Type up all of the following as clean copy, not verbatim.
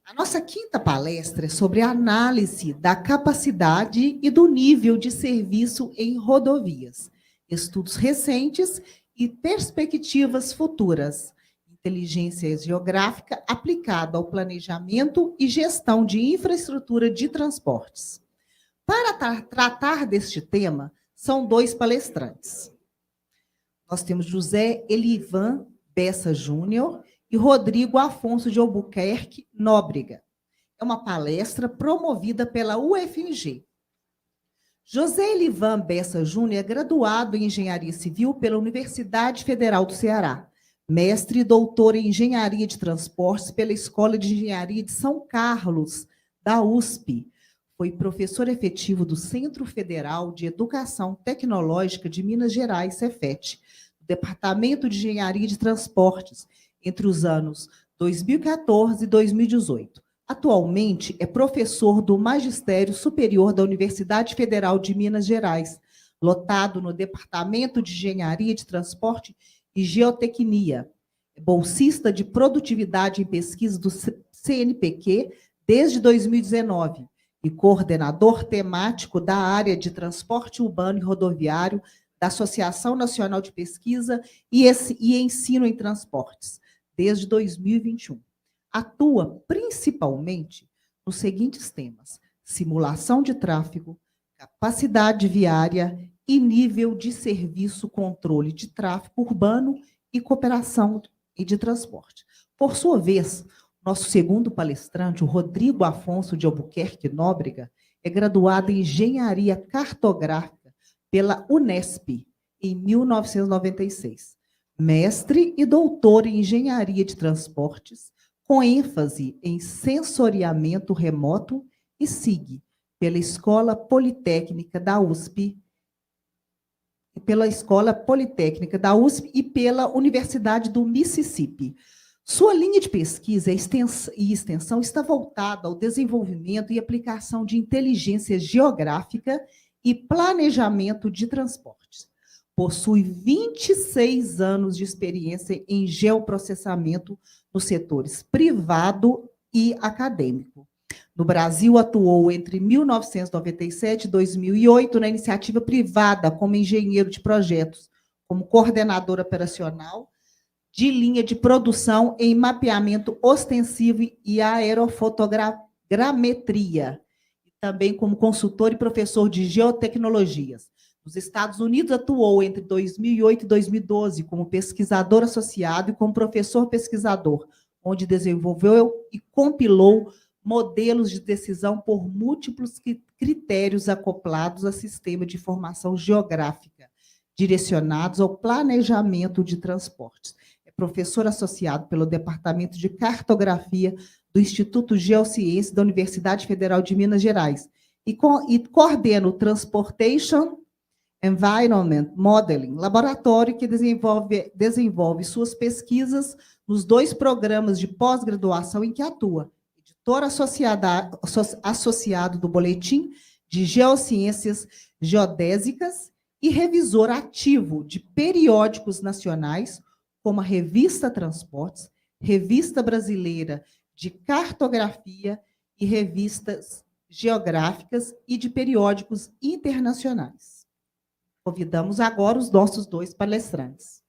A nossa quinta palestra é sobre a análise da capacidade e do nível de serviço em rodovias, estudos recentes e perspectivas futuras. Inteligência geográfica aplicada ao planejamento e gestão de infraestrutura de transportes. Para tratar deste tema, são dois palestrantes. Nós temos José Elivan Bessa Júnior e Rodrigo Afonso de Albuquerque Nóbrega. É uma palestra promovida pela UFMG. José Elivan Bessa Júnior é graduado em Engenharia Civil pela Universidade Federal do Ceará, mestre e doutor em Engenharia de Transportes pela Escola de Engenharia de São Carlos, da USP. Foi professor efetivo do Centro Federal de Educação Tecnológica de Minas Gerais, Cefet, do Departamento de Engenharia de Transportes, entre os anos 2014 e 2018. Atualmente é professor do Magistério Superior da Universidade Federal de Minas Gerais, lotado no Departamento de Engenharia de Transporte e Geotecnia. É bolsista de Produtividade em Pesquisa do CNPq desde 2019 e coordenador temático da área de transporte urbano e rodoviário da Associação Nacional de Pesquisa e Ensino em Transportes, desde 2021. Atua principalmente nos seguintes temas: simulação de tráfego, capacidade viária e nível de serviço, controle de tráfego urbano e cooperação e de transporte. Por sua vez, nosso segundo palestrante, o Rodrigo Afonso de Albuquerque Nóbrega, é graduado em Engenharia Cartográfica pela Unesp, em 1996. Mestre e doutor em Engenharia de Transportes, com ênfase em sensoriamento remoto e SIG, pela Escola Politécnica da USP, e pela Universidade do Mississippi. Sua linha de pesquisa e extensão está voltada ao desenvolvimento e aplicação de inteligência geográfica e planejamento de transportes. Possui 26 anos de experiência em geoprocessamento nos setores privado e acadêmico. No Brasil, atuou entre 1997 e 2008 na iniciativa privada como engenheiro de projetos, como coordenador operacional de linha de produção em mapeamento ostensivo e aerofotogrametria, também como consultor e professor de geotecnologias. Nos Estados Unidos, atuou entre 2008 e 2012 como pesquisador associado e como professor pesquisador, onde desenvolveu e compilou modelos de decisão por múltiplos critérios acoplados a sistema de informação geográfica, direcionados ao planejamento de transportes. É professor associado pelo Departamento de Cartografia do Instituto Geociências da Universidade Federal de Minas Gerais e coordena o Transportation Environment Modeling, laboratório que desenvolve suas pesquisas nos dois programas de pós-graduação em que atua, editor associado do Boletim de Geociências Geodésicas e revisor ativo de periódicos nacionais, como a Revista Transportes, Revista Brasileira de Cartografia e revistas geográficas e de periódicos internacionais. Convidamos agora os nossos dois palestrantes.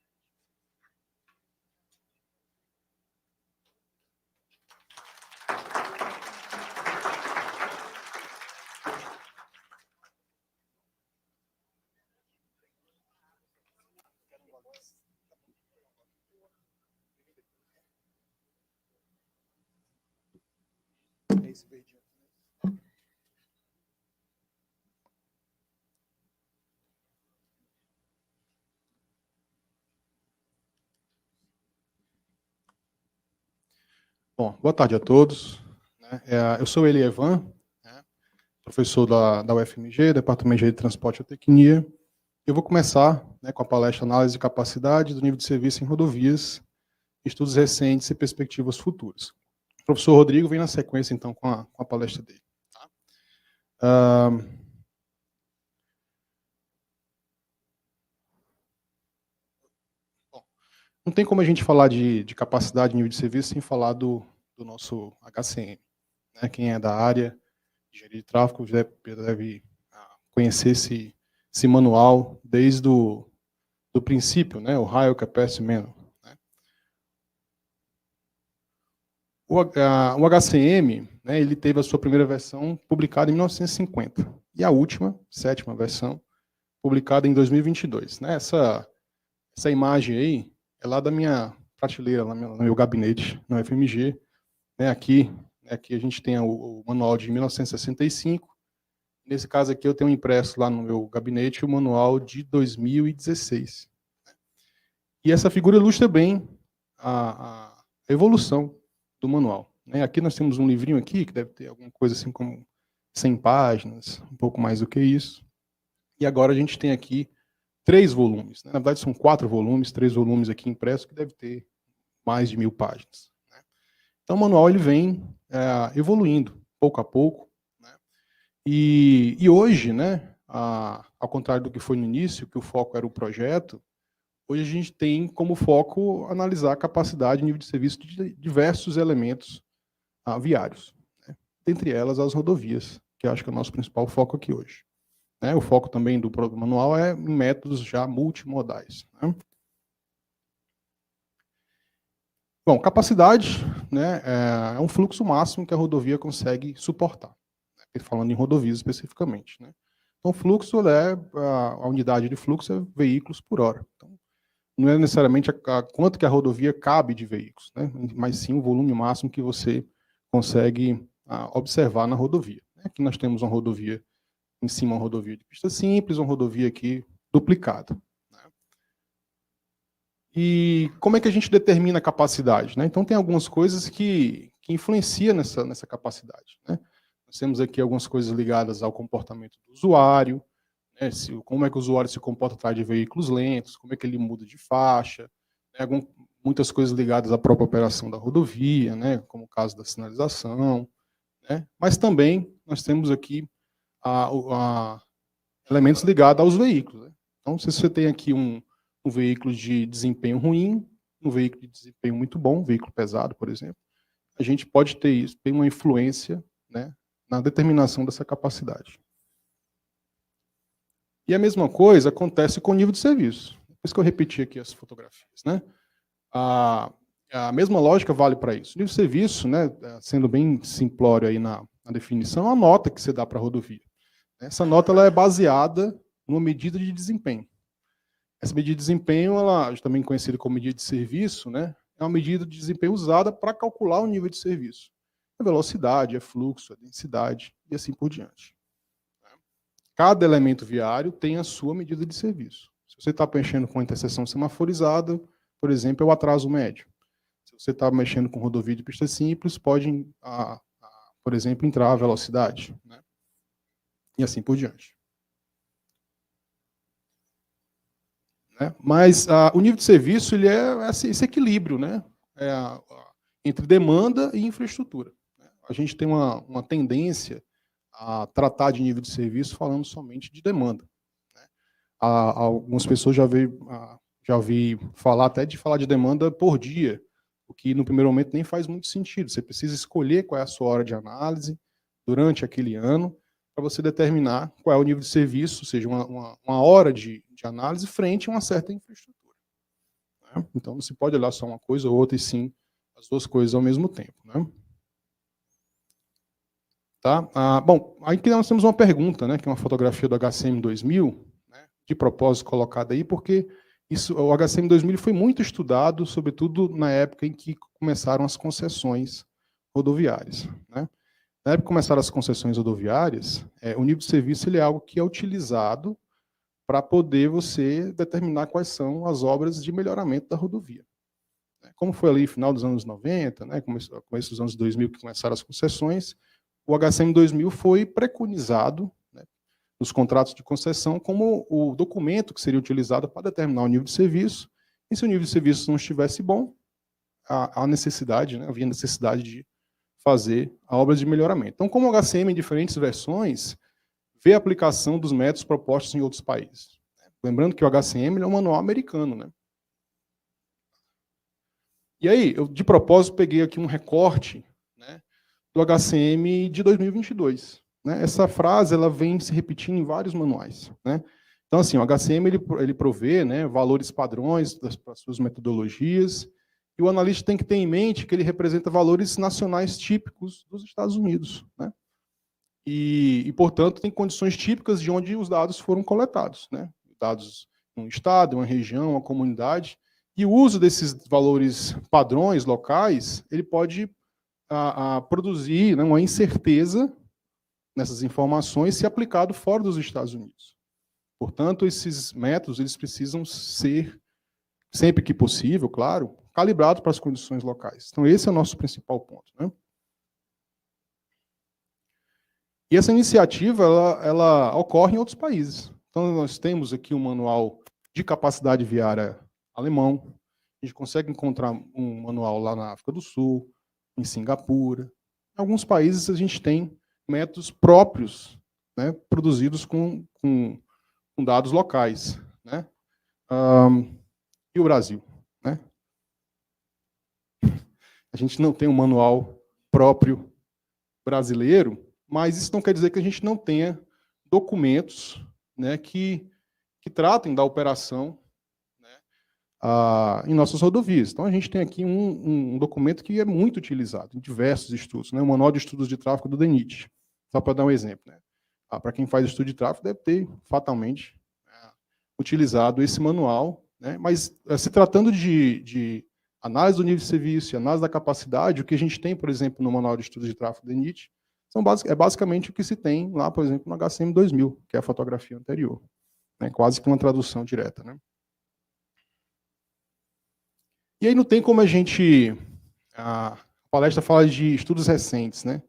Bom, boa tarde a todos. Eu sou Elivan, professor da UFMG, Departamento de Engenharia de Transporte e Tecnia. Eu vou começar com a palestra Análise de Capacidade do Nível de Serviço em Rodovias, Estudos Recentes e Perspectivas Futuras. O professor Rodrigo vem na sequência, então, com a palestra dele. Não tem como a gente falar de capacidade de nível de serviço sem falar do nosso HCM. né? Quem é da área de engenharia de tráfego deve conhecer esse manual desde do princípio, né? O Rail Capacity Manual. Né? O HCM, né, ele teve a sua primeira versão publicada em 1950 e a última, sétima versão, publicada em 2022. Né? Essa imagem aí é lá da minha prateleira, lá no meu gabinete, no FMG. Né? Aqui a gente tem o manual de 1965. Nesse caso aqui, eu tenho impresso lá no meu gabinete o manual de 2016. E essa figura ilustra bem a evolução do manual. Né? Aqui nós temos um livrinho aqui, que deve ter alguma coisa assim como 100 páginas, um pouco mais do que isso. E agora a gente tem aqui 3 volumes. Né? Na verdade, são 4 volumes, 3 volumes aqui impressos, que deve ter mais de 1000 páginas. Né? Então, o manual ele vem evoluindo, pouco a pouco. Né? E hoje, né, ao contrário do que foi no início, que o foco era o projeto, hoje a gente tem como foco analisar a capacidade e nível de serviço de diversos elementos viários. Né? Dentre elas, as rodovias, que eu acho que é o nosso principal foco aqui hoje. Né? O foco também do manual é em métodos já multimodais. Né? Bom, capacidade, né, é um fluxo máximo que a rodovia consegue suportar. Né? Falando em rodovias especificamente. Né? Então, fluxo a unidade de fluxo é veículos por hora. Então, não é necessariamente quanto que a rodovia cabe de veículos, né? Mas sim o volume máximo que você consegue observar na rodovia. Aqui nós temos uma rodovia, em cima uma rodovia de pista simples, uma rodovia aqui duplicada. Né? E como é que a gente determina a capacidade? Né? Então tem algumas coisas que influenciam nessa capacidade. Né? Nós temos aqui algumas coisas ligadas ao comportamento do usuário, como é que o usuário se comporta atrás de veículos lentos, como é que ele muda de faixa, né, muitas coisas ligadas à própria operação da rodovia, né, como o caso da sinalização, né, mas também nós temos aqui elementos ligados aos veículos. Né. Então, se você tem aqui um veículo de desempenho ruim, um veículo de desempenho muito bom, um veículo pesado, por exemplo, a gente pode ter uma influência, né, na determinação dessa capacidade. E a mesma coisa acontece com o nível de serviço. Por isso que eu repeti aqui as fotografias. Né? A mesma lógica vale para isso. O nível de serviço, né, sendo bem simplório aí na definição, é a nota que você dá para a rodovia. Essa nota ela é baseada numa medida de desempenho. Essa medida de desempenho, ela também conhecida como medida de serviço, né, é uma medida de desempenho usada para calcular o nível de serviço. A velocidade, a fluxo, a densidade e assim por diante. Cada elemento viário tem a sua medida de serviço. Se você está mexendo com interseção semaforizada, por exemplo, é o atraso médio. Se você está mexendo com rodovia de pista simples, pode, por exemplo, entrar a velocidade. Né? E assim por diante. Né? Mas o nível de serviço ele é esse equilíbrio, né? Entre demanda e infraestrutura. Né? A gente tem uma tendência a tratar de nível de serviço falando somente de demanda. Né? Algumas pessoas já ouvi falar até de falar de demanda por dia, o que no primeiro momento nem faz muito sentido. Você precisa escolher qual é a sua hora de análise durante aquele ano para você determinar qual é o nível de serviço, ou seja, uma hora de análise frente a uma certa infraestrutura. Né? Então não se pode olhar só uma coisa ou outra, e sim as duas coisas ao mesmo tempo. Né? Tá? Bom, aí nós temos uma pergunta, né, que é uma fotografia do HCM 2000, né, de propósito colocada aí, porque o HCM 2000 foi muito estudado, sobretudo na época em que começaram as concessões rodoviárias. Né? Na época que começaram as concessões rodoviárias, o nível de serviço ele é algo que é utilizado para poder você determinar quais são as obras de melhoramento da rodovia. Como foi ali no final dos anos 90, né, começo dos anos 2000 que começaram as concessões, o HCM 2000 foi preconizado, né, nos contratos de concessão como o documento que seria utilizado para determinar o nível de serviço, e se o nível de serviço não estivesse bom, havia necessidade de fazer a obra de melhoramento. Então, como o HCM em diferentes versões, vê a aplicação dos métodos propostos em outros países. Lembrando que o HCM é um manual americano. Né? E aí, eu de propósito peguei aqui um recorte, né, do HCM de 2022. Né? Essa frase ela vem se repetindo em vários manuais. Né? Então, assim, o HCM ele provê, né, valores padrões para suas metodologias, e o analista tem que ter em mente que ele representa valores nacionais típicos dos Estados Unidos. Né? Portanto, tem condições típicas de onde os dados foram coletados. Né? Dados em um estado, uma região, uma comunidade. E o uso desses valores padrões locais, ele pode produzir, né, uma incerteza nessas informações se aplicado fora dos Estados Unidos. Portanto, esses métodos eles precisam ser, sempre que possível, claro, calibrados para as condições locais. Então, esse é o nosso principal ponto. Né? E essa iniciativa ela ocorre em outros países. Então, nós temos aqui um manual de capacidade viária alemão, a gente consegue encontrar um manual lá na África do Sul, em Singapura. Em alguns países a gente tem métodos próprios, né, produzidos com dados locais. Né? E o Brasil? Né? A gente não tem um manual próprio brasileiro, mas isso não quer dizer que a gente não tenha documentos, né, que tratem da operação, né, em nossas rodovias. Então, a gente tem aqui um documento que é muito utilizado em diversos estudos, né, o Manual de Estudos de Tráfego do DENIT, só para dar um exemplo. Né. Para quem faz estudo de tráfego, deve ter fatalmente utilizado esse manual, né, mas se tratando de análise do nível de serviço e análise da capacidade, o que a gente tem, por exemplo, no Manual de Estudos de Tráfego do DENIT, é basicamente o que se tem lá, por exemplo, no HCM 2000, que é a fotografia anterior. Né, quase que uma tradução direta. Né? E aí não tem como a gente... A palestra fala de estudos recentes, né?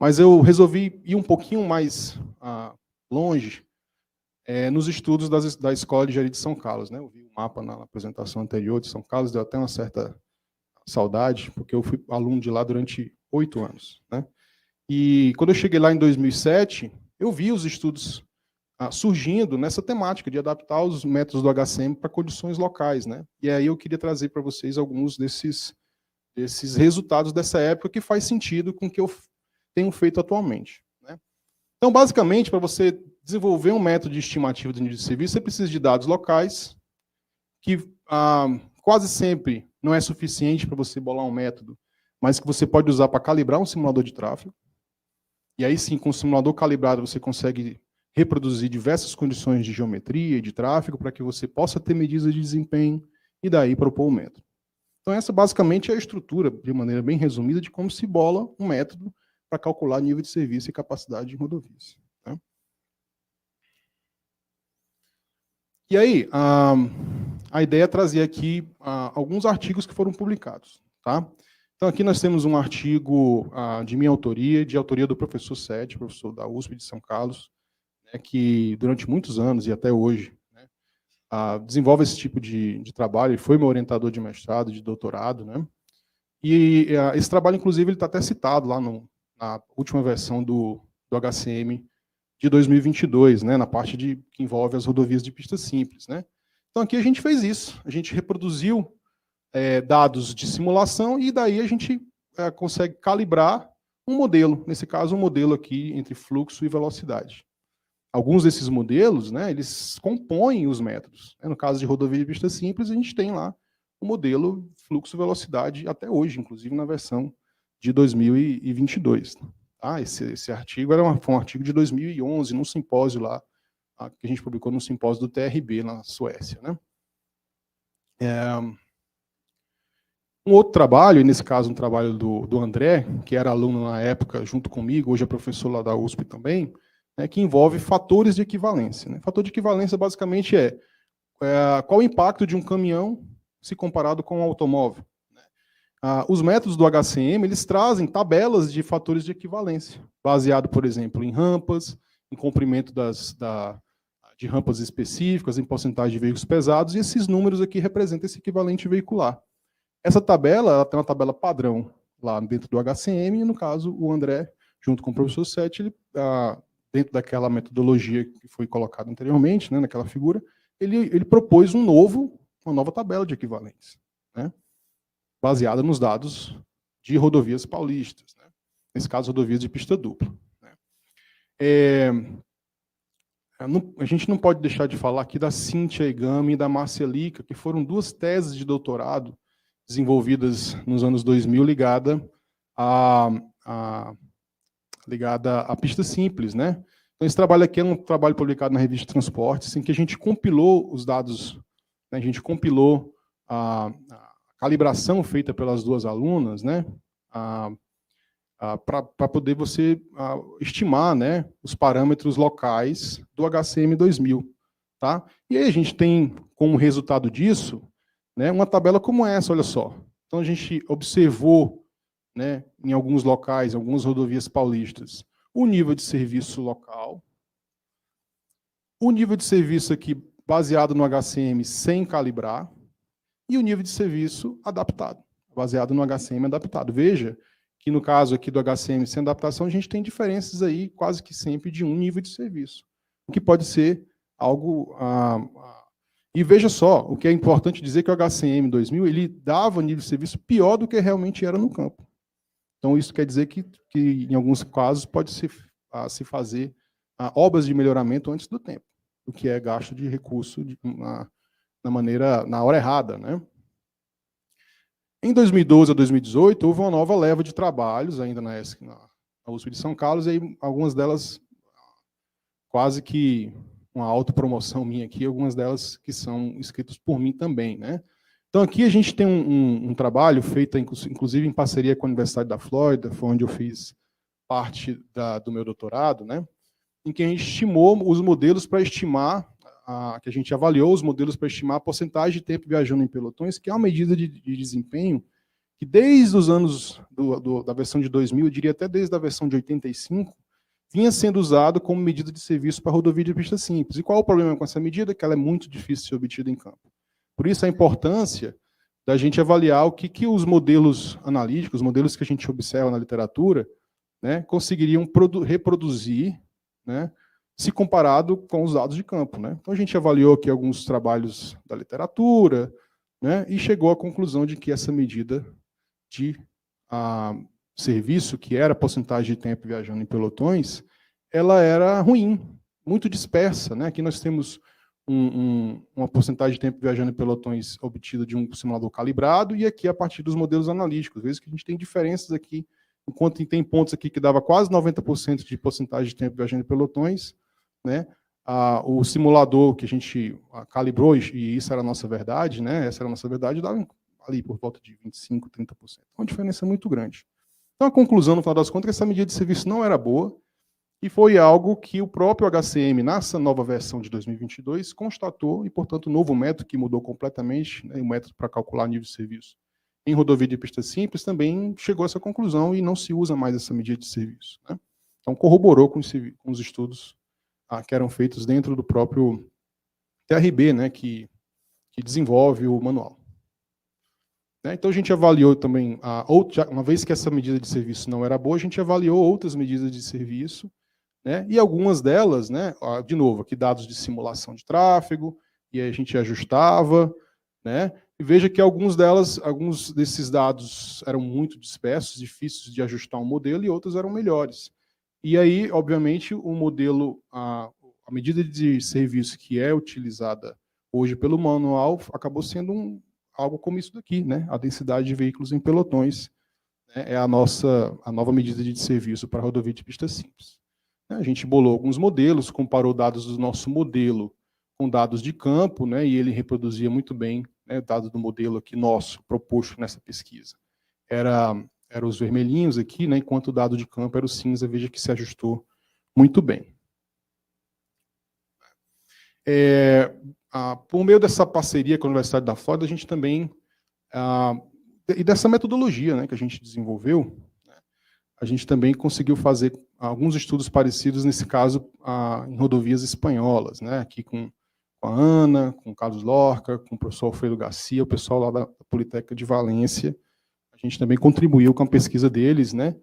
Mas eu resolvi ir um pouquinho mais longe nos estudos da Escola de Engenharia de São Carlos. Né? Eu vi o mapa na apresentação anterior de São Carlos, deu até uma certa saudade, porque eu fui aluno de lá durante 8 anos. Né? E quando eu cheguei lá em 2007, eu vi os estudos surgindo nessa temática de adaptar os métodos do HCM para condições locais. Né? E aí eu queria trazer para vocês alguns desses resultados dessa época que faz sentido com o que eu tenho feito atualmente. Né? Então, basicamente, para você desenvolver um método de estimativa do nível de serviço, você precisa de dados locais, que quase sempre não é suficiente para você bolar um método, mas que você pode usar para calibrar um simulador de tráfego. E aí sim, com o simulador calibrado, você consegue reproduzir diversas condições de geometria e de tráfego para que você possa ter medidas de desempenho e daí propor o método. Então essa basicamente é a estrutura, de maneira bem resumida, de como se bola um método para calcular nível de serviço e capacidade de rodovias. Né? E aí, a ideia é trazer aqui alguns artigos que foram publicados. Tá? Então aqui nós temos um artigo de minha autoria, de autoria do professor Sete, professor da USP de São Carlos, né, que durante muitos anos e até hoje, né, desenvolve esse tipo de trabalho. Ele foi meu orientador de mestrado, de doutorado. Né, e esse trabalho, inclusive, ele está até citado lá na última versão do HCM de 2022, né, na parte que envolve as rodovias de pista simples. Né. Então aqui a gente fez isso, a gente reproduziu dados de simulação e daí a gente consegue calibrar um modelo, nesse caso um modelo aqui entre fluxo e velocidade. Alguns desses modelos, né, eles compõem os métodos. No caso de rodovia de pista simples, a gente tem lá o modelo fluxo-velocidade até hoje, inclusive na versão de 2022. Tá? Esse artigo foi um artigo de 2011, num simpósio lá, que a gente publicou no simpósio do TRB, na Suécia. Né? Um outro trabalho, e nesse caso um trabalho do André, que era aluno na época junto comigo, hoje é professor lá da USP também, que envolve fatores de equivalência. Né? Fator de equivalência basicamente qual o impacto de um caminhão se comparado com um automóvel. Né? Os métodos do HCM eles trazem tabelas de fatores de equivalência, baseado, por exemplo, em rampas, em comprimento de rampas específicas, em porcentagem de veículos pesados, e esses números aqui representam esse equivalente veicular. Essa tabela ela tem uma tabela padrão lá dentro do HCM, e no caso o André, junto com o professor Sete, ele dentro daquela metodologia que foi colocada anteriormente, né, naquela figura, ele propôs uma nova tabela de equivalência, né, baseada nos dados de rodovias paulistas. Né. nesse caso, rodovias de pista dupla. A gente não pode deixar de falar aqui da Cíntia Egami e da Márcia Lica, que foram duas teses de doutorado desenvolvidas nos anos 2000 ligada à pista simples, né? Então, esse trabalho aqui é um trabalho publicado na revista Transportes, em que a gente compilou os dados, né? A gente compilou a calibração feita pelas duas alunas, né? Para poder você estimar, né, os parâmetros locais do HCM 2000. Tá? E aí a gente tem, como resultado disso, né, uma tabela como essa, olha só. Então a gente observou, né, em alguns locais, em algumas rodovias paulistas, o nível de serviço local, o nível de serviço aqui baseado no HCM sem calibrar, e o nível de serviço adaptado, baseado no HCM adaptado. Veja que no caso aqui do HCM sem adaptação, a gente tem diferenças aí quase que sempre de um nível de serviço, o que pode ser algo... E veja só, o que é importante dizer que o HCM 2000, ele dava nível de serviço pior do que realmente era no campo. Então, isso quer dizer que em alguns casos, pode se fazer obras de melhoramento antes do tempo, o que é gasto de recurso na hora errada, né? Em 2012 a 2018, houve uma nova leva de trabalhos, ainda na USP de São Carlos, e aí algumas delas, quase que uma autopromoção minha aqui, algumas delas que são escritas por mim também, né? Então, aqui a gente tem um trabalho feito, inclusive, em parceria com a Universidade da Flórida, foi onde eu fiz parte do meu doutorado, né? Em que a gente estimou os modelos para estimar, que a gente avaliou os modelos para estimar a porcentagem de tempo viajando em pelotões, que é uma medida de desempenho que desde os anos da versão de 2000, eu diria até desde a versão de 85, vinha sendo usado como medida de serviço para rodovia de pista simples. E qual é o problema com essa medida? Que ela é muito difícil de ser obtida em campo. Por isso a importância da gente avaliar o que os modelos analíticos, os modelos que a gente observa na literatura, né, conseguiriam reproduzir, né, se comparado com os dados de campo, né? Então a gente avaliou aqui alguns trabalhos da literatura, né, e chegou à conclusão de que essa medida de serviço, que era a porcentagem de tempo viajando em pelotões, ela era ruim, muito dispersa, né? Aqui nós temos uma porcentagem de tempo viajando em pelotões obtida de um simulador calibrado, e aqui a partir dos modelos analíticos. Às vezes que a gente tem diferenças aqui, enquanto tem pontos aqui que dava quase 90% de porcentagem de tempo viajando em pelotões, né? O simulador que a gente calibrou, e isso era a nossa verdade, né? Essa era a nossa verdade, dava ali por volta de 25%, 30%. Uma diferença muito grande. Então, a conclusão, no final das contas, é que essa medida de serviço não era boa, e foi algo que o próprio HCM, nessa nova versão de 2022, constatou, e, portanto, o novo método que mudou completamente, né, o método para calcular nível de serviço em rodovia de pista simples, também chegou a essa conclusão e não se usa mais essa medida de serviço, né? Então, corroborou com os estudos que eram feitos dentro do próprio TRB, né, que desenvolve o manual. Então, a gente avaliou também, uma vez que essa medida de serviço não era boa, a gente avaliou outras medidas de serviço, né, e algumas delas, né, de novo, aqui dados de simulação de tráfego, e aí a gente ajustava, né, e veja que alguns desses dados eram muito dispersos, difíceis de ajustar um modelo, e outros eram melhores. E aí, obviamente, o modelo, a medida de serviço que é utilizada hoje pelo manual acabou sendo algo como isso daqui, né? A densidade de veículos em pelotões, né, é a nova medida de serviço para rodovia de pista simples. A gente bolou alguns modelos, comparou dados do nosso modelo com dados de campo, né, e ele reproduzia muito bem, né, dados do modelo aqui nosso, proposto nessa pesquisa. Era os vermelhinhos aqui, né, enquanto o dado de campo era o cinza, veja que se ajustou muito bem. Por meio dessa parceria com a Universidade da Flórida, a gente também, e dessa metodologia, né, que a gente desenvolveu, né, a gente também conseguiu fazer alguns estudos parecidos, nesse caso, em rodovias espanholas, né, aqui com a Ana, com o Carlos Lorca, com o professor Alfredo Garcia, o pessoal lá da Politécnica de Valência. A gente também contribuiu com a pesquisa deles, né,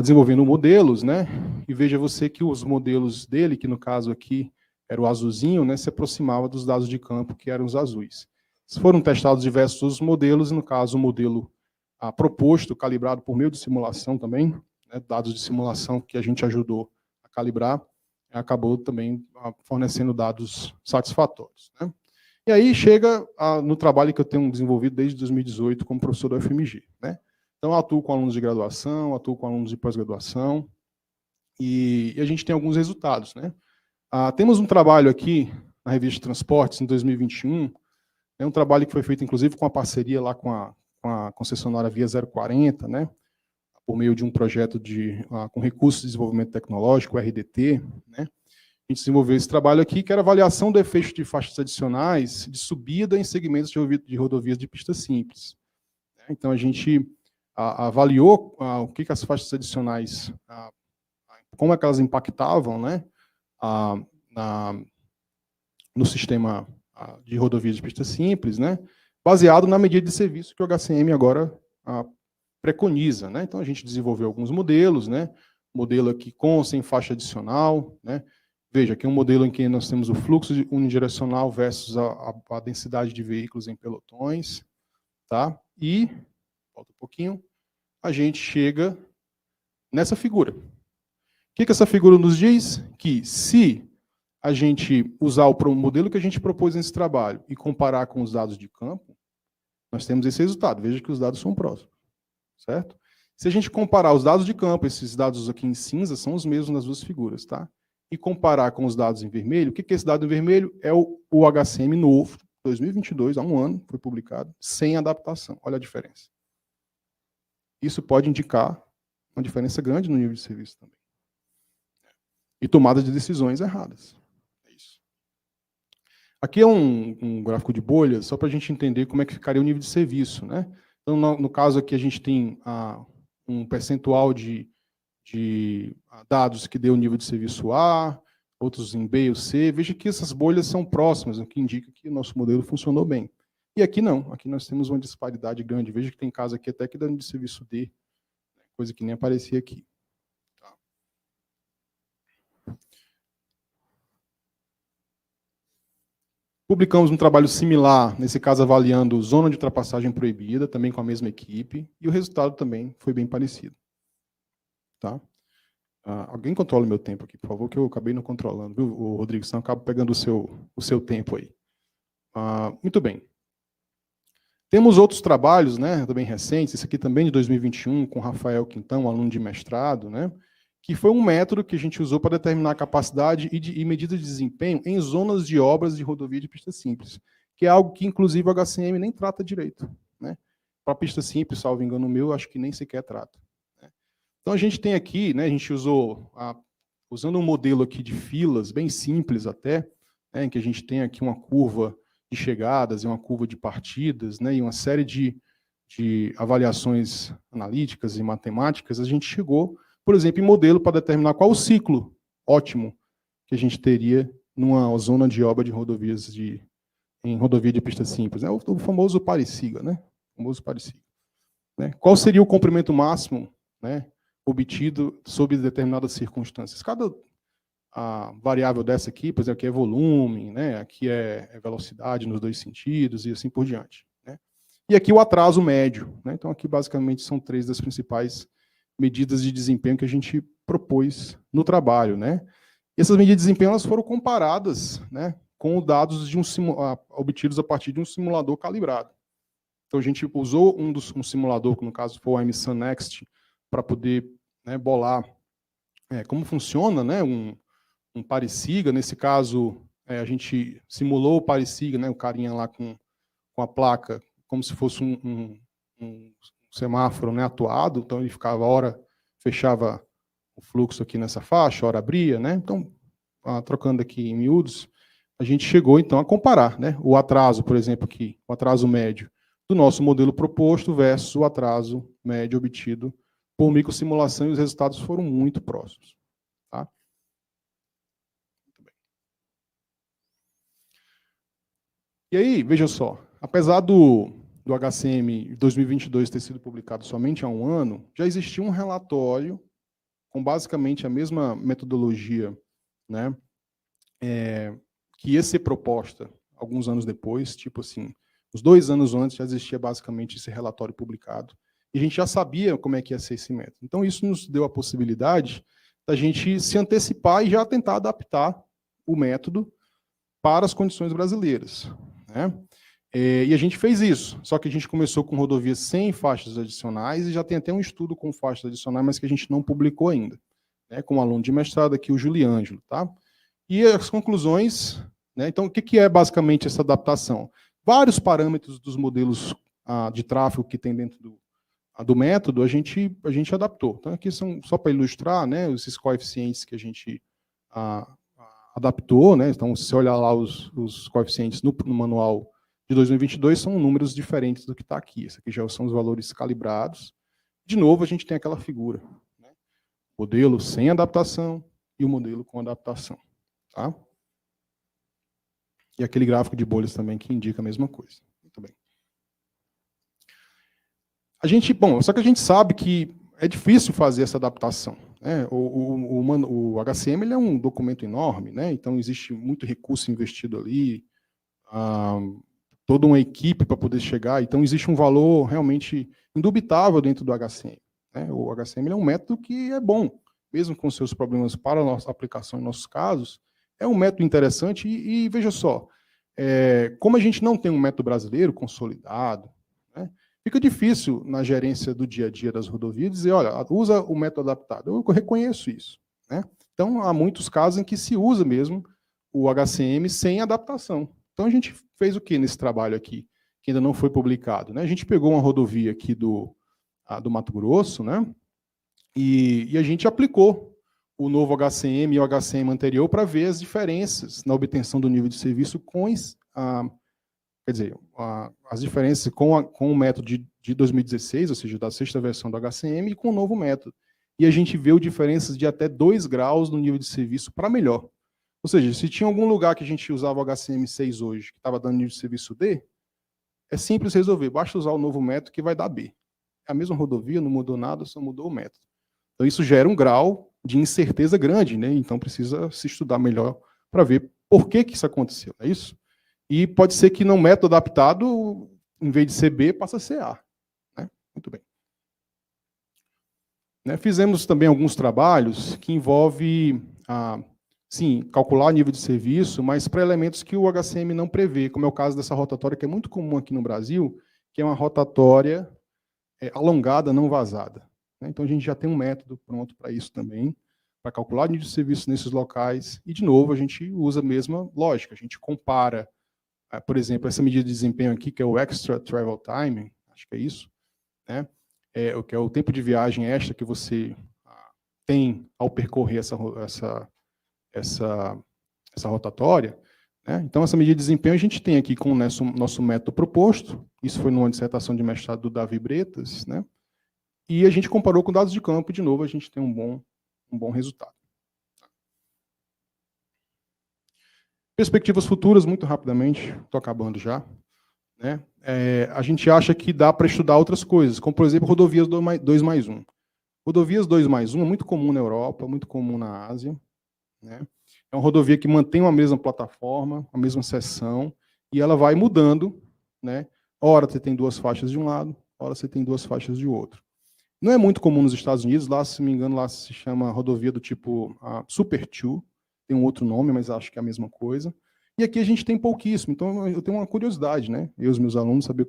desenvolvendo modelos, né, e veja você que os modelos dele, que no caso aqui era o azulzinho, né, se aproximava dos dados de campo, que eram os azuis. Foram testados diversos modelos, e no caso o modelo proposto, calibrado por meio de simulação também, né, dados de simulação que a gente ajudou a calibrar, acabou também fornecendo dados satisfatórios, né? E aí chega no trabalho que eu tenho desenvolvido desde 2018 como professor do UFMG, né? Então, eu atuo com alunos de graduação, atuo com alunos de pós-graduação, e a gente tem alguns resultados, né? Temos um trabalho aqui na revista de Transportes, em 2021, é um trabalho que foi feito, inclusive, com a parceria lá com a concessionária Via 040, né? Por meio de um projeto com recursos de desenvolvimento tecnológico, o RDT, né? A gente desenvolveu esse trabalho aqui, que era avaliação do efeito de faixas adicionais de subida em segmentos de rodovias de pista simples. Então, a gente avaliou o que as faixas adicionais, como é que elas impactavam, né, no sistema de rodovias de pista simples, né, baseado na medida de serviço que o HCM agora preconiza, né? Então, a gente desenvolveu alguns modelos, né? Modelo aqui com ou sem faixa adicional, né? Veja, aqui é um modelo em que nós temos o fluxo unidirecional versus a densidade de veículos em pelotões, tá? E, volta um pouquinho, a gente chega nessa figura. O que essa figura nos diz? Que se a gente usar o modelo que a gente propôs nesse trabalho e comparar com os dados de campo, nós temos esse resultado. Veja que os dados são próximos. Certo? Se a gente comparar os dados de campo, esses dados aqui em cinza são os mesmos nas duas figuras, tá? E comparar com os dados em vermelho, o que é esse dado em vermelho? É o HCM novo, 2022, há um ano, foi publicado, sem adaptação. Olha a diferença. Isso pode indicar uma diferença grande no nível de serviço também. E tomada de decisões erradas. É isso. Aqui é um gráfico de bolhas, só para a gente entender como é que ficaria o nível de serviço, né? Então, no caso aqui, a gente tem um percentual de dados que deu nível de serviço A, outros em B ou C. Veja que essas bolhas são próximas, o que indica que o nosso modelo funcionou bem. E aqui não, aqui nós temos uma disparidade grande. Veja que tem caso aqui até que dá nível de serviço D, coisa que nem aparecia aqui. Tá. Publicamos um trabalho similar, nesse caso avaliando zona de ultrapassagem proibida, também com a mesma equipe, e o resultado também foi bem parecido. Tá? Alguém controla o meu tempo aqui, por favor, que eu acabei não controlando, viu, Rodrigo? Senão eu acabo pegando o seu tempo aí. Muito bem. Temos outros trabalhos, né, também recentes, esse aqui também de 2021, com Rafael Quintão, aluno de mestrado, né, que foi um método que a gente usou para determinar a capacidade e medida de desempenho em zonas de obras de rodovia de pista simples, que é algo que, inclusive, o HCM nem trata direito. Né? Para pista simples, salvo engano meu, acho que nem sequer trata. Né? Então, a gente tem aqui, né, a gente usou, usando um modelo aqui de filas, bem simples até, né, em que a gente tem aqui uma curva de chegadas e uma curva de partidas, né, e uma série de avaliações analíticas e matemáticas, a gente chegou, por exemplo, em modelo para determinar qual o ciclo ótimo que a gente teria numa zona de obra de rodovias em rodovia de pista simples, né? O famoso pare-siga, né? O famoso pare-siga. Né? Qual seria o comprimento máximo, né, obtido sob determinadas circunstâncias? Cada variável dessa aqui, por exemplo, aqui é volume, né? Aqui é velocidade nos dois sentidos e assim por diante. Né? E aqui o atraso médio. Né? Então, aqui basicamente são três das principais medidas de desempenho que a gente propôs no trabalho. Né? E essas medidas de desempenho elas foram comparadas, né, com dados de obtidos a partir de um simulador calibrado. Então, a gente usou um simulador, que no caso foi o AMSUN Next, para poder, né, bolar como funciona, né, um pare-siga. Nesse caso, a gente simulou o pare-siga, né, o carinha lá com a placa, como se fosse um semáforo, né, atuado. Então, ele ficava, hora fechava o fluxo aqui nessa faixa, hora abria. Né? Então, trocando aqui em miúdos, a gente chegou, então, a comparar, né, o atraso, por exemplo, aqui, o atraso médio do nosso modelo proposto versus o atraso médio obtido por microsimulação, e os resultados foram muito próximos. Tá? Muito bem. E aí, veja só, apesar do HCM 2022 ter sido publicado somente há um ano, já existia um relatório com basicamente a mesma metodologia, né, que ia ser proposta alguns anos depois, tipo assim, uns 2 anos antes já existia basicamente esse relatório publicado, e a gente já sabia como é que ia ser esse método. Então, isso nos deu a possibilidade da gente se antecipar e já tentar adaptar o método para as condições brasileiras, né? E a gente fez isso, só que a gente começou com rodovias sem faixas adicionais e já tem até um estudo com faixas adicionais, mas que a gente não publicou ainda, né, com um aluno de mestrado aqui, o Juliângelo, tá? E as conclusões, né? Então, o que é basicamente essa adaptação? Vários parâmetros dos modelos de tráfego que tem dentro do método, a gente adaptou. Então, aqui são, só para ilustrar, né, esses coeficientes que a gente adaptou, né? Então, se você olhar lá os coeficientes no manual de 2022, são números diferentes do que está aqui. Esse aqui já são os valores calibrados. De novo, a gente tem aquela figura, né? Modelo sem adaptação e o modelo com adaptação. Tá? E aquele gráfico de bolhas também que indica a mesma coisa. Muito bem. Só que a gente sabe que é difícil fazer essa adaptação, né? O HCM ele é um documento enorme, né? Então existe muito recurso investido ali, toda uma equipe para poder chegar. Então existe um valor realmente indubitável dentro do HCM, né? O HCM ele é um método que é bom, mesmo com seus problemas para a nossa aplicação em nossos casos. É um método interessante e veja só, como a gente não tem um método brasileiro consolidado, né, fica difícil na gerência do dia a dia das rodovias dizer, olha, usa o método adaptado. Eu reconheço isso, né? Então, há muitos casos em que se usa mesmo o HCM sem adaptação. Então, a gente fez o que nesse trabalho aqui, que ainda não foi publicado, né? A gente pegou uma rodovia aqui do Mato Grosso, né? E a gente aplicou o novo HCM e o HCM anterior para ver as diferenças na obtenção do nível de serviço com as diferenças com o método de 2016, ou seja, da sexta versão do HCM, e com o novo método. E a gente viu diferenças de até 2 graus no nível de serviço para melhor. Ou seja, se tinha algum lugar que a gente usava o HCM 6 hoje, que estava dando nível de serviço D, é simples resolver, basta usar o novo método que vai dar B. É a mesma rodovia, não mudou nada, só mudou o método. Então isso gera um grau de incerteza grande, né? Então precisa se estudar melhor para ver por que isso aconteceu, não é isso? E pode ser que no método adaptado, em vez de ser B, passa a ser A. Né? Muito bem. Né? Fizemos também alguns trabalhos que envolvem, sim, calcular o nível de serviço, mas para elementos que o HCM não prevê, como é o caso dessa rotatória, que é muito comum aqui no Brasil, que é uma rotatória alongada, não vazada. Então, a gente já tem um método pronto para isso também, para calcular o nível de serviço nesses locais. E, de novo, a gente usa a mesma lógica. A gente compara, por exemplo, essa medida de desempenho aqui, que é o Extra Travel Time, acho que é isso, né? Que é o tempo de viagem extra que você tem ao percorrer essa rotatória. Né? Então, essa medida de desempenho a gente tem aqui com o nosso método proposto. Isso foi numa dissertação de mestrado do Davi Bretas, né? E a gente comparou com dados de campo, e, de novo, a gente tem um bom resultado. Perspectivas futuras, muito rapidamente, estou acabando já. Né? A gente acha que dá para estudar outras coisas, como, por exemplo, rodovias 2+1. Rodovias 2+1 é muito comum na Europa, muito comum na Ásia. Né? É uma rodovia que mantém uma mesma plataforma, a mesma seção, e ela vai mudando. Né? Ora você tem 2 faixas de um lado, ora você tem 2 faixas de outro. Não é muito comum nos Estados Unidos, lá, se não me engano, lá se chama rodovia do tipo Super 2, tem um outro nome, mas acho que é a mesma coisa. E aqui a gente tem pouquíssimo, então eu tenho uma curiosidade, né? Eu e os meus alunos, saber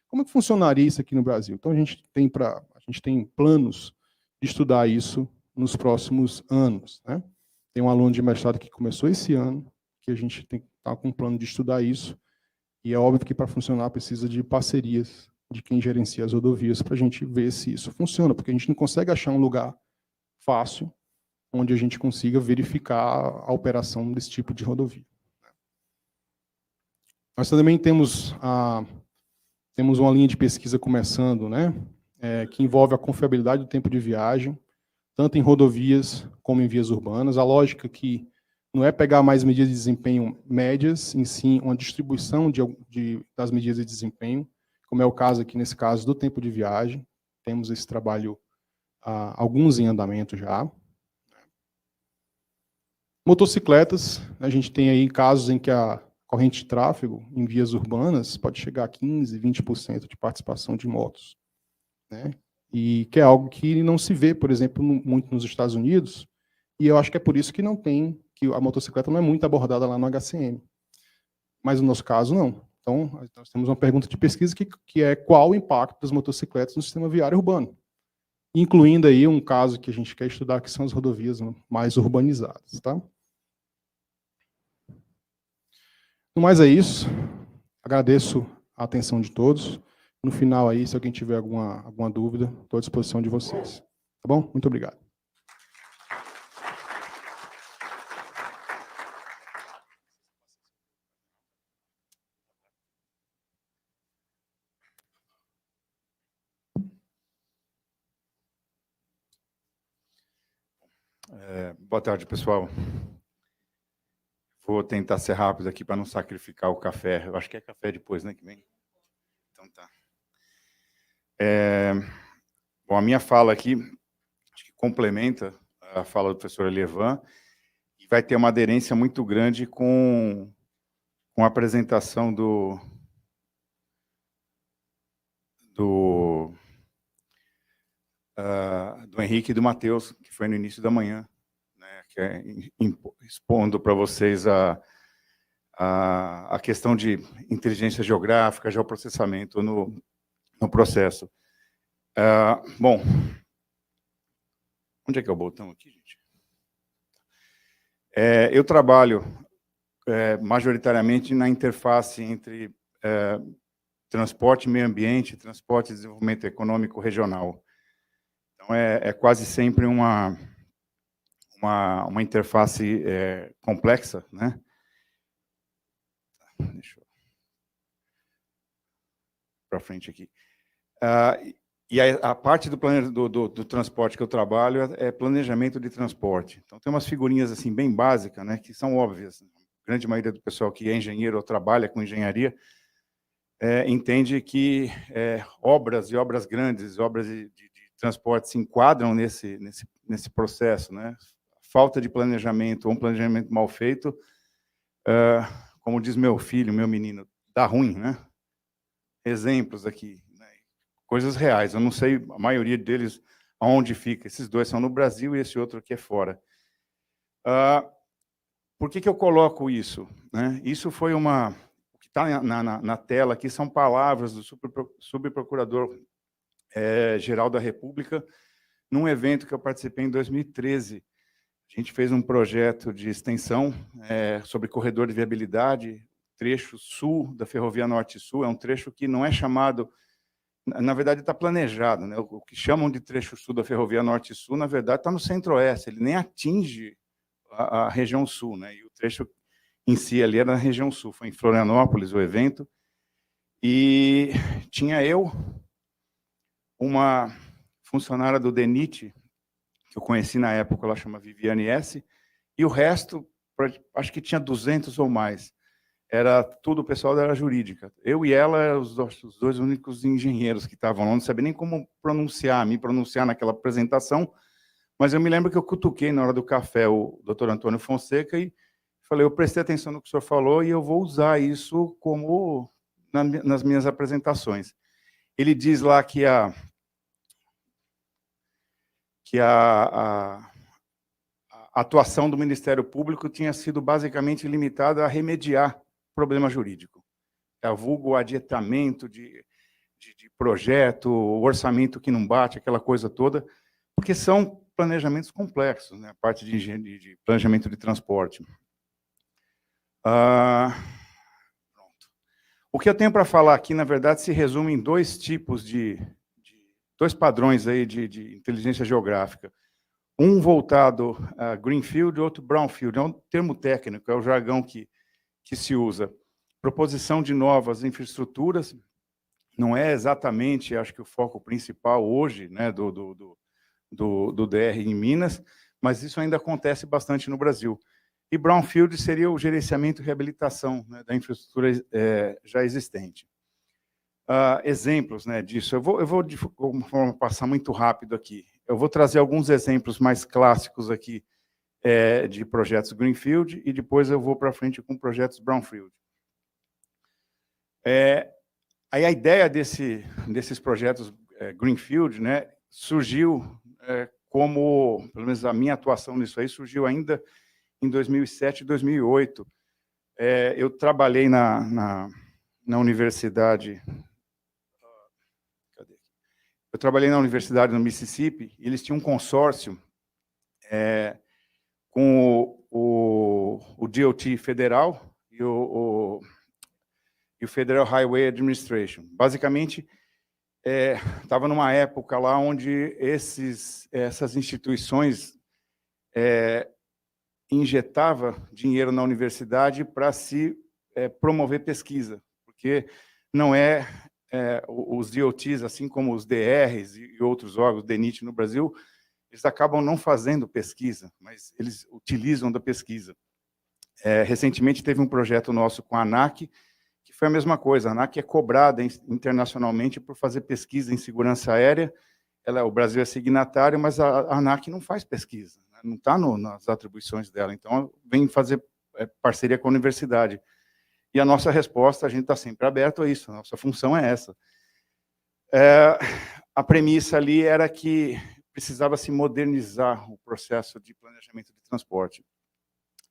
como é que funcionaria isso aqui no Brasil. Então a gente tem planos de estudar isso nos próximos anos. Né? Tem um aluno de mestrado que começou esse ano, que a gente está com um plano de estudar isso, e é óbvio que para funcionar precisa de parcerias de quem gerencia as rodovias para a gente ver se isso funciona, porque a gente não consegue achar um lugar fácil onde a gente consiga verificar a operação desse tipo de rodovia. Nós também temos uma linha de pesquisa começando, né, que envolve a confiabilidade do tempo de viagem, tanto em rodovias como em vias urbanas. A lógica que não é pegar mais medidas de desempenho médias, em si uma distribuição das medidas de desempenho, como é o caso aqui, nesse caso, do tempo de viagem. Temos esse trabalho, alguns em andamento já. Motocicletas, a gente tem aí casos em que a corrente de tráfego em vias urbanas pode chegar a 15%, 20% de participação de motos. né? E que é algo que não se vê, por exemplo, muito nos Estados Unidos, e eu acho que é por isso que não tem, que a motocicleta não é muito abordada lá no HCM. Mas no nosso caso, não. Então, nós temos uma pergunta de pesquisa que é qual o impacto das motocicletas no sistema viário urbano, incluindo aí um caso que a gente quer estudar, que são as rodovias mais urbanizadas, tá? No mais é isso. Agradeço a atenção de todos. No final aí, se alguém tiver alguma dúvida, estou à disposição de vocês. Tá bom? Muito obrigado. Boa tarde, pessoal. Vou tentar ser rápido aqui para não sacrificar o café. Eu acho que é café depois, né, que vem? Então tá. Bom, a minha fala aqui acho que complementa a fala do professor Elievan e vai ter uma aderência muito grande com a apresentação do Henrique e do Matheus, que foi no início da manhã, né, que é expondo para vocês a questão de inteligência geográfica, geoprocessamento no processo. Bom, onde é que é o botão aqui, gente? Eu trabalho majoritariamente na interface entre transporte e meio ambiente, transporte e desenvolvimento econômico regional. Então, é quase sempre uma interface complexa, né? Deixa eu para frente aqui. E a parte do transporte que eu trabalho é planejamento de transporte. Então, tem umas figurinhas assim bem básicas, né, que são óbvias. A grande maioria do pessoal que é engenheiro ou trabalha com engenharia entende que obras e obras grandes, obras de transporte se enquadram nesse processo, né? Falta de planejamento ou um planejamento mal feito, como diz meu filho, meu menino, dá ruim, né? Exemplos aqui, né? Coisas reais. Eu não sei a maioria deles aonde fica. Esses dois são no Brasil e esse outro aqui é fora. Por que eu coloco isso, né? Isso foi o que está na tela aqui são palavras do subprocurador-geral da República num evento que eu participei em 2013. A gente fez um projeto de extensão sobre corredor de viabilidade, trecho sul da Ferrovia Norte-Sul. É um trecho que não é chamado, na verdade está planejado, né? O que chamam de trecho sul da Ferrovia Norte-Sul, na verdade está no centro-oeste, ele nem atinge a região sul, né? E o trecho em si ali era na região sul, foi em Florianópolis o evento, e tinha eu, uma funcionária do DENIT, que eu conheci na época, ela chama Viviane S., e o resto, acho que tinha 200 ou mais. Era tudo o pessoal da área jurídica. Eu e ela eram os dois únicos engenheiros que estavam lá, não sabia nem como me pronunciar naquela apresentação, mas eu me lembro que eu cutuquei na hora do café o doutor Antônio Fonseca e falei, eu prestei atenção no que o senhor falou e eu vou usar isso como nas minhas apresentações. Ele diz lá que a atuação do Ministério Público tinha sido basicamente limitada a remediar problema jurídico. Vulgo o adietamento de projeto, o orçamento que não bate, aquela coisa toda, porque são planejamentos complexos, né? A parte de planejamento de transporte. Pronto. O que eu tenho para falar aqui, na verdade, se resume em dois tipos dois padrões aí de inteligência geográfica. Um voltado a greenfield e outro brownfield. É um termo técnico, é o jargão que se usa. Proposição de novas infraestruturas, não é exatamente, acho que o foco principal hoje, né, do DR em Minas, mas isso ainda acontece bastante no Brasil. E brownfield seria o gerenciamento e reabilitação, né, da infraestrutura já existente. Exemplos, né, disso. Eu vou de alguma forma passar muito rápido aqui. Eu vou trazer alguns exemplos mais clássicos aqui de projetos greenfield e depois eu vou para frente com projetos brownfield. Aí a ideia desses projetos Greenfield, né, surgiu como, pelo menos a minha atuação nisso aí, surgiu ainda em 2007 e 2008. Eu trabalhei na universidade... Eu trabalhei na universidade no Mississippi, e eles tinham um consórcio com o DOT federal e o Federal Highway Administration. Basicamente, estava numa época lá onde essas instituições injetavam dinheiro na universidade para se promover pesquisa, porque não os DOTs, assim como os DRs e outros órgãos, DENIT no Brasil, eles acabam não fazendo pesquisa, mas eles utilizam da pesquisa. Recentemente teve um projeto nosso com a ANAC, que foi a mesma coisa. A ANAC é cobrada internacionalmente por fazer pesquisa em segurança aérea. O Brasil é signatário, mas a ANAC não faz pesquisa, né? Não está nas atribuições dela. Então, vem fazer parceria com a universidade. E a nossa resposta, a gente está sempre aberto a isso. A nossa função é essa. A premissa ali era que precisava se modernizar o processo de planejamento de transporte.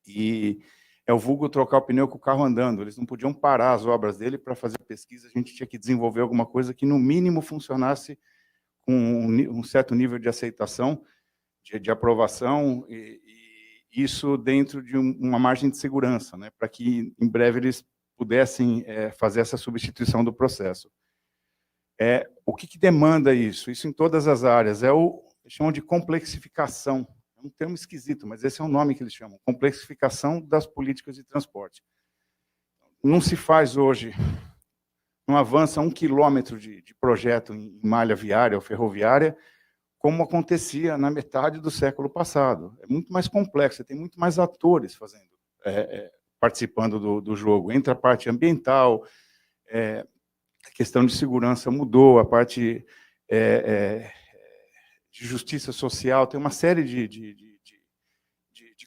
E o vulgo trocar o pneu com o carro andando. Eles não podiam parar as obras dele para fazer pesquisa. A gente tinha que desenvolver alguma coisa que, no mínimo, funcionasse com um certo nível de aceitação, de aprovação, e isso dentro de uma margem de segurança, né, para que, em breve, eles pudessem fazer essa substituição do processo. O que demanda isso? Isso em todas as áreas. Eles chamam de complexificação. É um termo esquisito, mas esse é o nome que eles chamam. Complexificação das políticas de transporte. Não se faz hoje, não avança 1 quilômetro de projeto em malha viária ou ferroviária, como acontecia na metade do século passado. É muito mais complexo, tem muito mais atores participando do jogo. Entra a parte ambiental, a questão de segurança mudou, a parte de justiça social, tem uma série de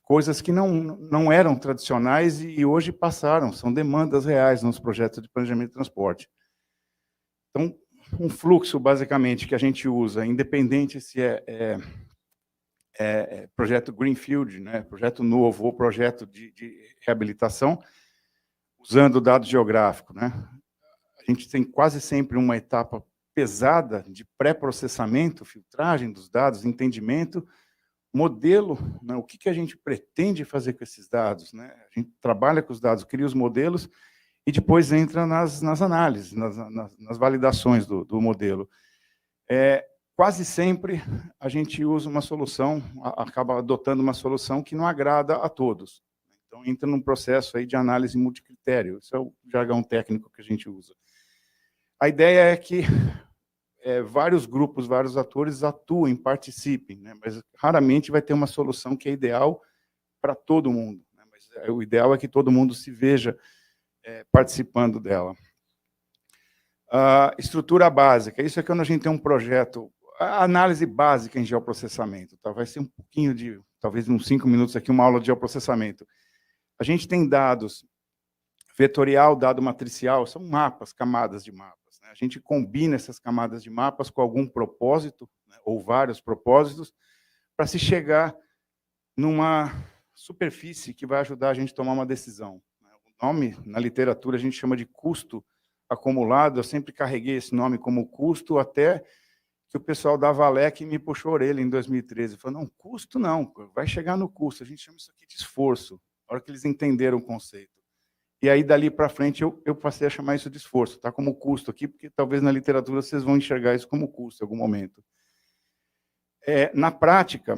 coisas que não eram tradicionais e hoje passaram, são demandas reais nos projetos de planejamento de transporte. Então, um fluxo, basicamente, que a gente usa, independente se projeto Greenfield, né, projeto novo ou projeto de reabilitação, usando dados geográficos, né? A gente tem quase sempre uma etapa pesada de pré-processamento, filtragem dos dados, entendimento, modelo, né, o que a gente pretende fazer com esses dados, né? A gente trabalha com os dados, cria os modelos e depois entra nas análises, nas validações do modelo. Quase sempre a gente usa uma solução, acaba adotando uma solução que não agrada a todos. Então, entra num processo aí de análise multicritério. Isso é o jargão técnico que a gente usa. A ideia é que vários grupos, vários atores atuem, participem, né? Mas raramente vai ter uma solução que é ideal para todo mundo, né? Mas o ideal é que todo mundo se veja participando dela. Estrutura básica, isso é quando a gente tem um projeto, a análise básica em geoprocessamento, tá? Vai ser um pouquinho talvez uns 5 minutos aqui, uma aula de geoprocessamento. A gente tem dados vetorial, dado matricial, são mapas, camadas de mapas, né? A gente combina essas camadas de mapas com algum propósito, né, ou vários propósitos, para se chegar numa superfície que vai ajudar a gente a tomar uma decisão. O nome, na literatura, a gente chama de custo acumulado. Eu sempre carreguei esse nome como custo, até que o pessoal da Valec me puxou a orelha em 2013. Falou, não, custo não, vai chegar no custo. A gente chama isso aqui de esforço, na hora que eles entenderam o conceito. E aí, dali para frente, eu passei a chamar isso de esforço, tá? Como custo aqui, porque talvez na literatura vocês vão enxergar isso como custo em algum momento. Na prática,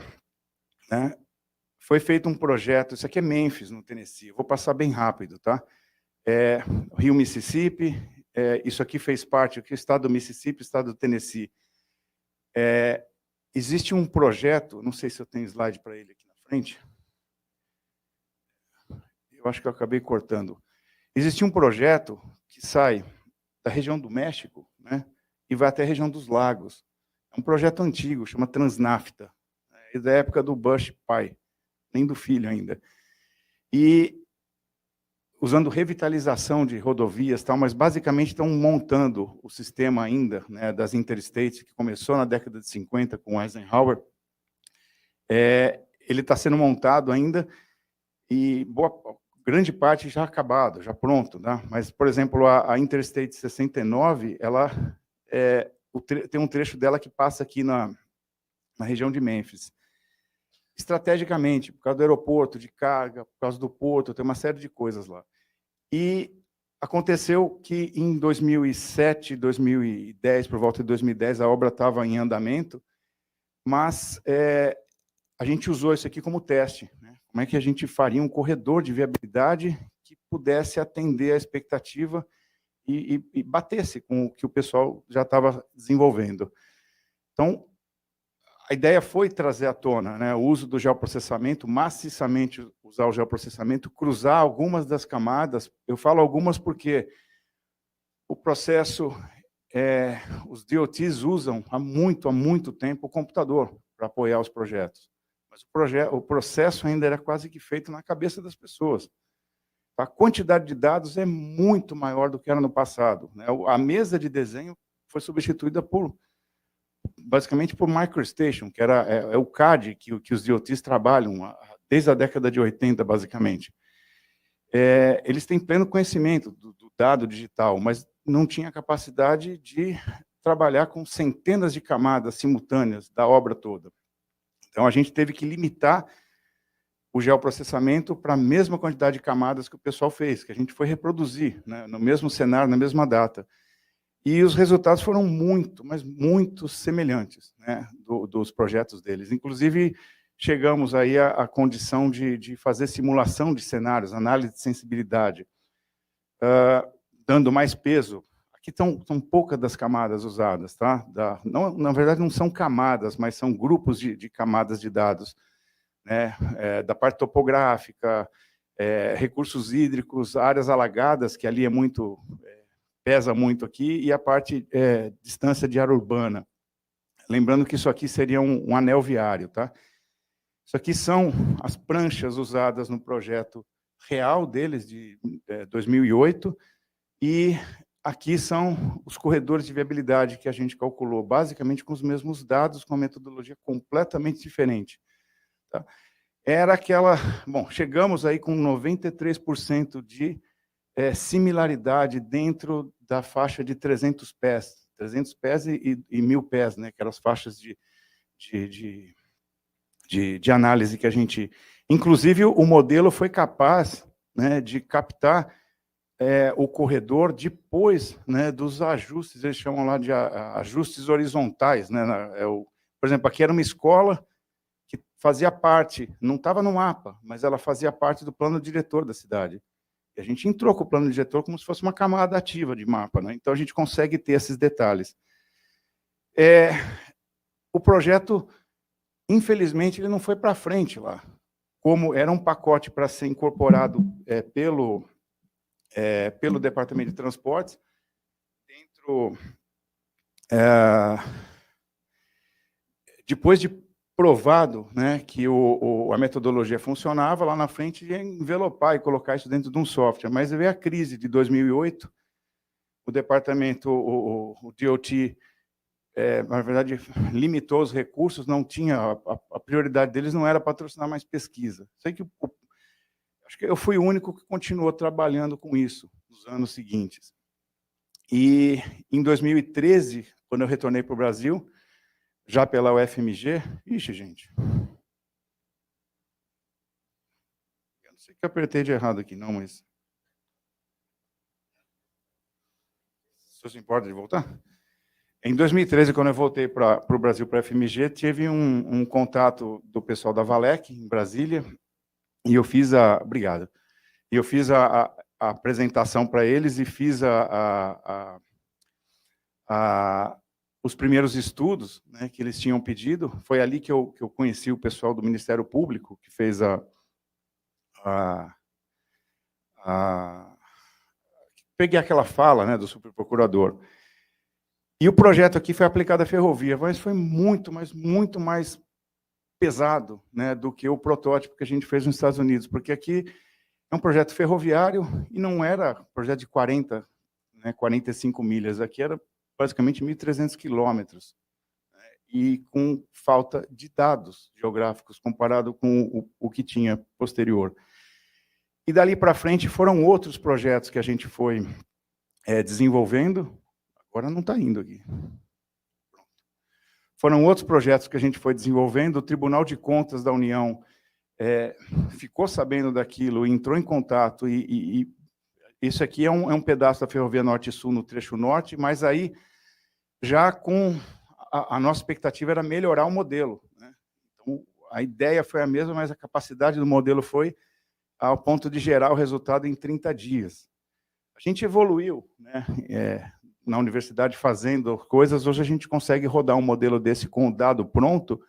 né, foi feito um projeto, isso aqui é Memphis, no Tennessee, eu vou passar bem rápido, tá? Rio Mississippi, isso aqui fez parte do estado do Mississippi, estado do Tennessee. Existe um projeto, não sei se eu tenho slide para ele aqui na frente, eu acho que eu acabei cortando. Existe um projeto que sai da região do México, né, e vai até a região dos lagos. É um projeto antigo, chama Transnafta, é da época do Bush pai, nem do filho ainda. E usando revitalização de rodovias, tal, mas basicamente estão montando o sistema ainda, né, das interstates, que começou na década de 50 com Eisenhower. Ele está sendo montado ainda e grande parte já acabado, já pronto, né? Mas, por exemplo, a Interstate 69, ela tem um trecho dela que passa aqui na região de Memphis. Estrategicamente, por causa do aeroporto de carga, por causa do porto, tem uma série de coisas lá. E aconteceu que em 2007, 2010, por volta de 2010, a obra estava em andamento, mas a gente usou isso aqui como teste, né? Como é que a gente faria um corredor de viabilidade que pudesse atender a expectativa e batesse com o que o pessoal já estava desenvolvendo. Então, a ideia foi trazer à tona, né, o uso do geoprocessamento, maciçamente usar o geoprocessamento, cruzar algumas das camadas. Eu falo algumas porque o processo, os DOTs usam há muito tempo o computador para apoiar os projetos. Mas o processo ainda era quase que feito na cabeça das pessoas. A quantidade de dados é muito maior do que era no passado, né? A mesa de desenho foi substituída basicamente por MicroStation, que é o CAD que os DOTs trabalham desde a década de 80, basicamente. Eles têm pleno conhecimento do dado digital, mas não tinha capacidade de trabalhar com centenas de camadas simultâneas da obra toda. Então, a gente teve que limitar o geoprocessamento para a mesma quantidade de camadas que o pessoal fez, que a gente foi reproduzir, né, no mesmo cenário, na mesma data. E os resultados foram muito semelhantes, né, dos projetos deles. Inclusive, chegamos aí à condição de fazer simulação de cenários, análise de sensibilidade, dando mais peso. Aqui são poucas das camadas usadas, tá? Na verdade, não são camadas, mas são grupos de camadas de dados, né? Da parte topográfica, recursos hídricos, áreas alagadas, que ali pesa muito aqui, e a parte distância de área urbana. Lembrando que isso aqui seria um anel viário, tá? Isso aqui são as pranchas usadas no projeto real deles, de 2008, e aqui são os corredores de viabilidade que a gente calculou, basicamente com os mesmos dados, com uma metodologia completamente diferente. Tá? Bom, chegamos aí com 93% de similaridade dentro da faixa de 300 pés e 1.000 pés, né, que eram as faixas de análise que a gente... Inclusive, o modelo foi capaz, né, de captar o corredor depois, né, dos ajustes, eles chamam lá de ajustes horizontais, né? Por exemplo, aqui era uma escola que fazia parte, não estava no mapa, mas ela fazia parte do plano diretor da cidade. E a gente entrou com o plano diretor como se fosse uma camada ativa de mapa, né? Então a gente consegue ter esses detalhes. O projeto, infelizmente, ele não foi para frente lá. Como era um pacote para ser incorporado pelo Departamento de Transportes, depois de provado, né, que a metodologia funcionava, lá na frente ia envelopar e colocar isso dentro de um software. Mas veio a crise de 2008, o departamento, o DOT, na verdade, limitou os recursos, não tinha, a prioridade deles não era patrocinar mais pesquisa. Sei que acho que eu fui o único que continuou trabalhando com isso nos anos seguintes. E em 2013, quando eu retornei para o Brasil, já pela UFMG, ixi, gente. Eu não sei o que eu apertei de errado aqui, não, mas... O senhor se importa de voltar? Em 2013, quando eu voltei para o Brasil, para a UFMG, tive um contato do pessoal da Valec, em Brasília, e eu fiz Obrigado. E eu fiz a apresentação para eles e fiz os primeiros estudos, né, que eles tinham pedido. Foi ali que eu conheci o pessoal do Ministério Público, que fez peguei aquela fala, né, do superprocurador. E o projeto aqui foi aplicado à ferrovia, mas foi muito mais pesado, né, do que o protótipo que a gente fez nos Estados Unidos, porque aqui É um projeto ferroviário e não era projeto de 40, 45 milhas. Aqui era basicamente 1.300 quilômetros. E com falta de dados geográficos comparado com o que tinha posterior. E dali para frente foram outros projetos que a gente foi desenvolvendo. Agora não está indo aqui. Foram outros projetos que a gente foi desenvolvendo. O Tribunal de Contas da União ficou sabendo daquilo, entrou em contato, e isso aqui é um pedaço da Ferrovia Norte e Sul no trecho norte, mas aí já com a nossa expectativa era melhorar o modelo, né? Então, a ideia foi a mesma, mas a capacidade do modelo foi ao ponto de gerar o resultado em 30 dias. A gente evoluiu, né? Na universidade fazendo coisas, hoje a gente consegue rodar um modelo desse com o dado pronto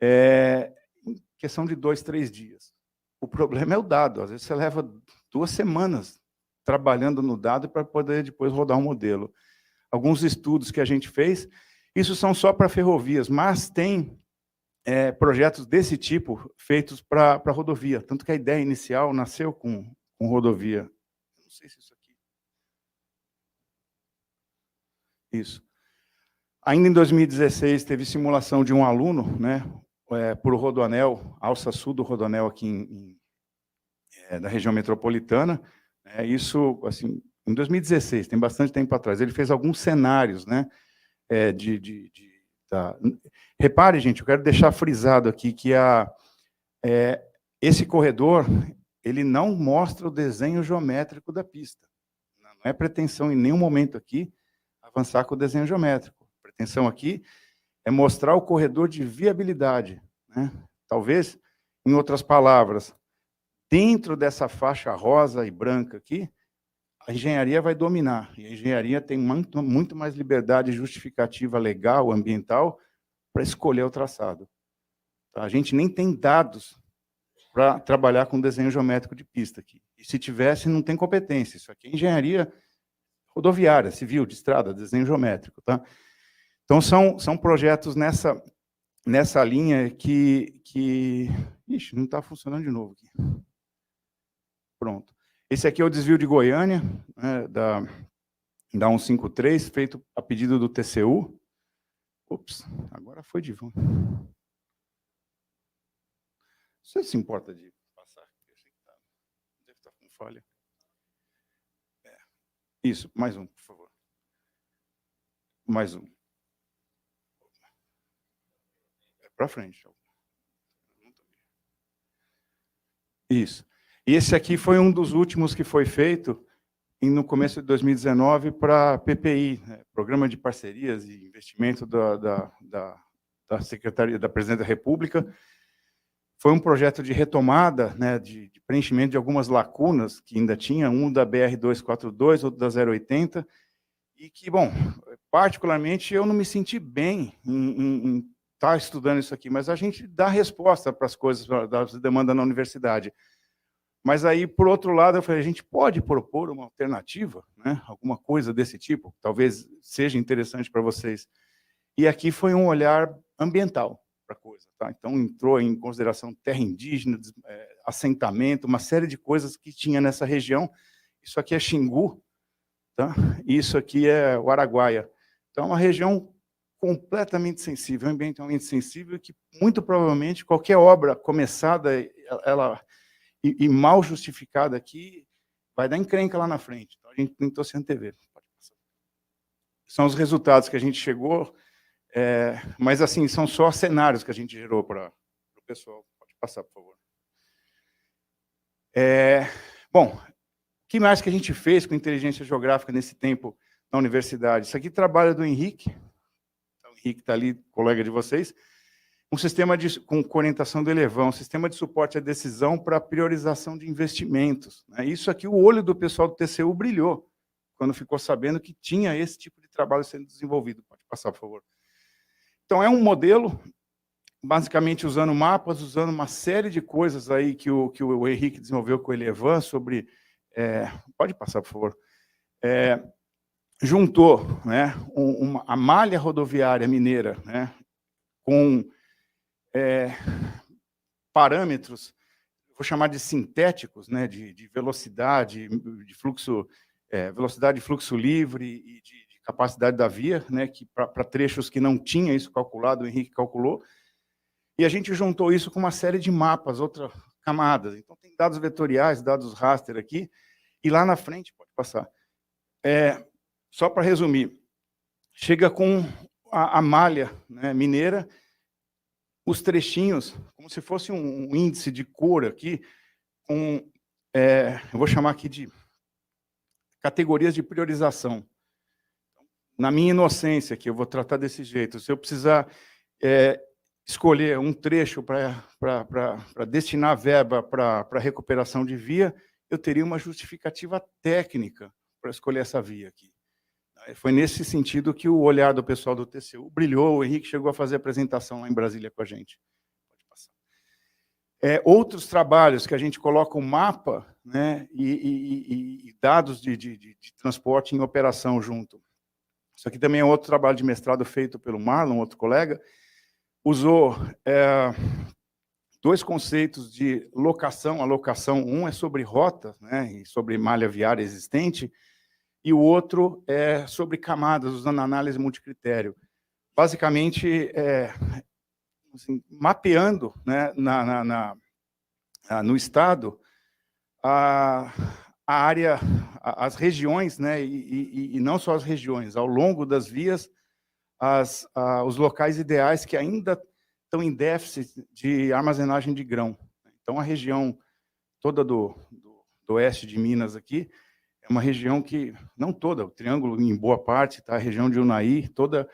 em questão de 2, 3 dias. O problema é o dado. Às vezes você leva 2 semanas trabalhando no dado para poder depois rodar um modelo. Alguns estudos que a gente fez, isso são só para ferrovias, mas tem projetos desse tipo feitos para rodovia. Tanto que a ideia inicial nasceu com rodovia. Não sei se isso aqui. Isso. Ainda em 2016, teve simulação de um aluno, né, por Rodoanel, alça sul do Rodoanel aqui da região metropolitana. Isso, assim, em 2016, tem bastante tempo atrás. Ele fez alguns cenários, né, Repare, gente, eu quero deixar frisado aqui que esse corredor, ele não mostra o desenho geométrico da pista. Não é pretensão em nenhum momento aqui avançar com o desenho geométrico. A pretensão aqui é mostrar o corredor de viabilidade, né? Talvez, em outras palavras, dentro dessa faixa rosa e branca aqui, a engenharia vai dominar. E a engenharia tem muito mais liberdade justificativa legal, ambiental, para escolher o traçado. A gente nem tem dados para trabalhar com desenho geométrico de pista aqui. E se tivesse, não tem competência. Isso aqui é engenharia rodoviária, civil, de estrada, desenho geométrico. Tá? Então, são projetos nessa linha que... Ixi, não está funcionando de novo aqui. Pronto. Esse aqui é o desvio de Goiânia, né, da 153, feito a pedido do TCU. Ops, agora foi de vão. Você se importa de passar? Deve estar com falha. Isso, mais um, por favor. Mais um. Para frente. Isso. E esse aqui foi um dos últimos que foi feito no começo de 2019 para PPI, né, Programa de Parcerias e Investimento da Secretaria da Presidência da República. Foi um projeto de retomada, né, de preenchimento de algumas lacunas que ainda tinha, um da BR-242, outro da 080, e que, bom, particularmente eu não me senti bem em estar estudando isso aqui, mas a gente dá resposta para as coisas, da demanda na universidade. Mas aí, por outro lado, eu falei, a gente pode propor uma alternativa, né? Alguma coisa desse tipo, talvez seja interessante para vocês. E aqui foi um olhar ambiental para a coisa. Tá? Então, entrou em consideração terra indígena, assentamento, uma série de coisas que tinha nessa região. Isso aqui é Xingu, tá? E isso aqui é o Araguaia. Então, é uma região completamente sensível, ambientalmente sensível, que muito provavelmente qualquer obra começada, e mal justificada aqui, vai dar encrenca lá na frente. Então, a gente tentou se antever. São os resultados que a gente chegou, mas, assim, são só cenários que a gente gerou para o pessoal. Pode passar, por favor. Bom, o que mais que a gente fez com inteligência geográfica nesse tempo na universidade? Isso aqui é trabalho do Henrique. O Henrique está ali, colega de vocês. Um sistema com orientação do Elevão, um sistema de suporte à decisão para priorização de investimentos. Né? Isso aqui, o olho do pessoal do TCU brilhou, quando ficou sabendo que tinha esse tipo de trabalho sendo desenvolvido. Pode passar, por favor. Então, é um modelo, basicamente usando mapas, usando uma série de coisas aí que o Henrique desenvolveu com o Elevan sobre... pode passar, por favor. Juntou, né, a malha rodoviária mineira, né, com... parâmetros, vou chamar de sintéticos, né, de velocidade, de fluxo, velocidade de fluxo livre e de capacidade da via, né, que para trechos que não tinha isso calculado, o Henrique calculou, e a gente juntou isso com uma série de mapas, outras camadas. Então, tem dados vetoriais, dados raster aqui, e lá na frente, pode passar. Só para resumir, chega com a malha, né, mineira, os trechinhos, como se fosse um índice de cor aqui, com, eu vou chamar aqui de categorias de priorização. Na minha inocência, que eu vou tratar desse jeito, se eu precisar escolher um trecho para destinar verba para recuperação de via, eu teria uma justificativa técnica para escolher essa via aqui. Foi nesse sentido que o olhar do pessoal do TCU brilhou, o Henrique chegou a fazer a apresentação lá em Brasília com a gente. Pode passar. Outros trabalhos que a gente coloca o mapa, né, e dados de transporte em operação junto. Isso aqui também é outro trabalho de mestrado feito pelo Marlon, outro colega, usou dois conceitos de locação. A locação, um é sobre rota, né, e sobre malha viária existente, e o outro é sobre camadas, usando análise multicritério. Basicamente, assim, mapeando, né, no estado a área, as regiões, né, e não só as regiões, ao longo das vias, os locais ideais que ainda estão em déficit de armazenagem de grão. Então, a região toda do oeste de Minas aqui é uma região que, não toda, o Triângulo em boa parte, tá? A região de Unai, toda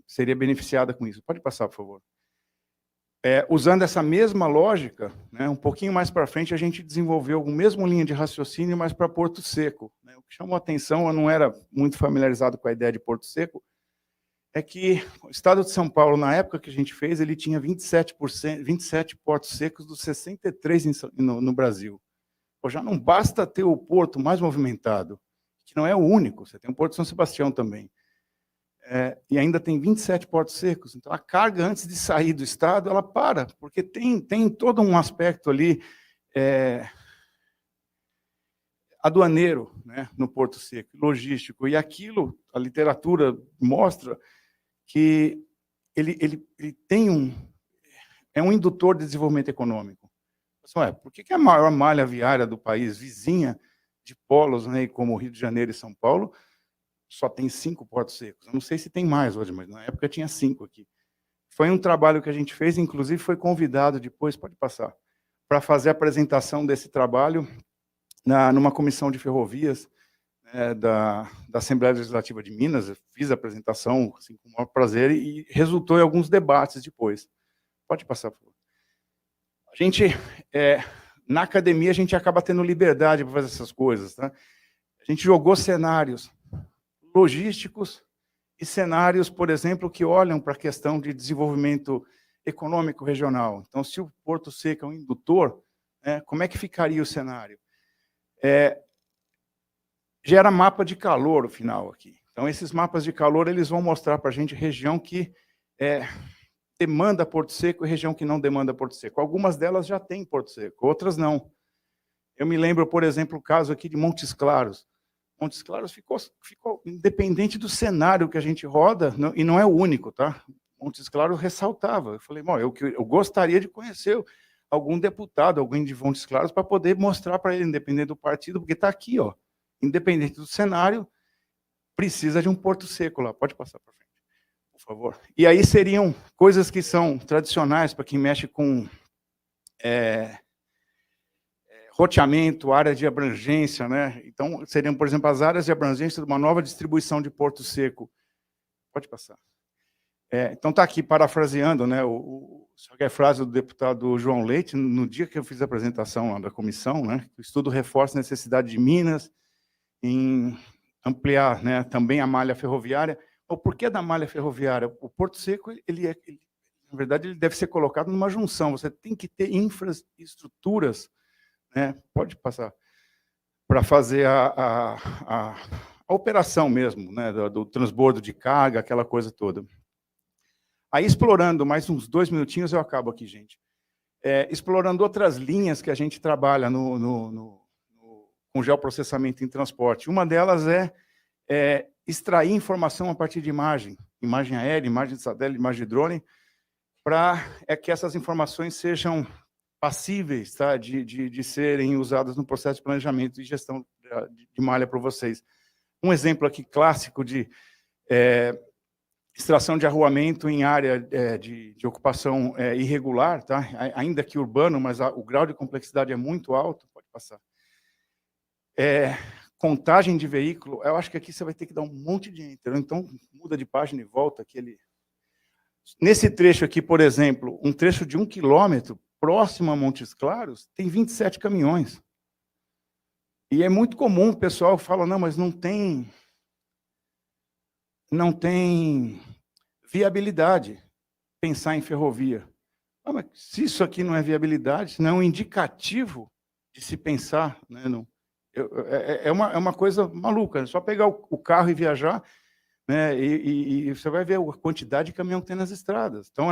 seria beneficiada com isso. Pode passar, por favor. Usando essa mesma lógica, né, um pouquinho mais para frente, a gente desenvolveu a mesma linha de raciocínio, mas para Porto Seco. Né? O que chamou a atenção, eu não era muito familiarizado com a ideia de Porto Seco, é que o estado de São Paulo, na época que a gente fez, ele tinha 27 portos secos dos 63 no Brasil. Pô, já não basta ter o porto mais movimentado, que não é o único, você tem o Porto São Sebastião também. E ainda tem 27 portos secos. Então, a carga, antes de sair do estado, ela para, porque tem todo um aspecto ali aduaneiro, né, no Porto Seco, logístico. E aquilo, a literatura mostra que ele tem um indutor de desenvolvimento econômico. Por que a maior malha viária do país, vizinha de polos, né, como Rio de Janeiro e São Paulo, só tem 5 portos secos? Eu não sei se tem mais hoje, mas na época tinha 5 aqui. Foi um trabalho que a gente fez, inclusive foi convidado depois, pode passar, para fazer a apresentação desse trabalho numa comissão de ferrovias da Assembleia Legislativa de Minas. Eu fiz a apresentação assim, com o maior prazer e resultou em alguns debates depois. Pode passar, por favor. A gente, na academia, a gente acaba tendo liberdade para fazer essas coisas. Tá? A gente jogou cenários logísticos e cenários, por exemplo, que olham para a questão de desenvolvimento econômico regional. Então, se o Porto Seco é um indutor, como é que ficaria o cenário? Gera mapa de calor, o final aqui. Então, esses mapas de calor, eles vão mostrar para a gente região que demanda Porto Seco e região que não demanda Porto Seco. Algumas delas já têm Porto Seco, outras não. Eu me lembro, por exemplo, o caso aqui de Montes Claros. Montes Claros ficou independente do cenário que a gente roda, e não é o único, tá? Montes Claros ressaltava. Eu falei, bom, eu gostaria de conhecer algum deputado, alguém de Montes Claros, para poder mostrar para ele, independente do partido, porque está aqui, ó, independente do cenário, precisa de um Porto Seco lá. Pode passar para frente, por favor. E aí seriam coisas que são tradicionais para quem mexe com roteamento, área de abrangência, né? Então, seriam, por exemplo, as áreas de abrangência de uma nova distribuição de Porto Seco. Pode passar. Então, está aqui, parafraseando, né, a frase do deputado João Leite, no dia que eu fiz a apresentação lá da comissão, né, o estudo reforça a necessidade de Minas em ampliar, né, também a malha ferroviária. O porquê da malha ferroviária? O Porto Seco, na verdade, ele deve ser colocado numa junção. Você tem que ter infraestruturas, né, pode passar, para fazer a operação mesmo, né, do transbordo de carga, aquela coisa toda. Aí, explorando mais uns 2 minutinhos, eu acabo aqui, gente. explorando outras linhas que a gente trabalha com geoprocessamento em transporte. Uma delas é extrair informação a partir de imagem aérea, imagem de satélite, imagem de drone, para que essas informações sejam passíveis, tá, de serem usadas no processo de planejamento e gestão de malha para vocês. Um exemplo aqui clássico de extração de arruamento em área de ocupação irregular, tá? Ainda que urbano, mas o grau de complexidade é muito alto, pode passar. Contagem de veículo, eu acho que aqui você vai ter que dar um monte de enter, então muda de página e volta. Nesse trecho aqui, por exemplo, um trecho de 1 quilômetro, próximo a Montes Claros, tem 27 caminhões. E é muito comum o pessoal fala, não, mas não tem viabilidade pensar em ferrovia. Ah, mas se isso aqui não é viabilidade, se não é um indicativo de se pensar, né, é uma coisa maluca, é só pegar o carro e viajar, né, e você vai ver a quantidade de caminhão que tem nas estradas. Então,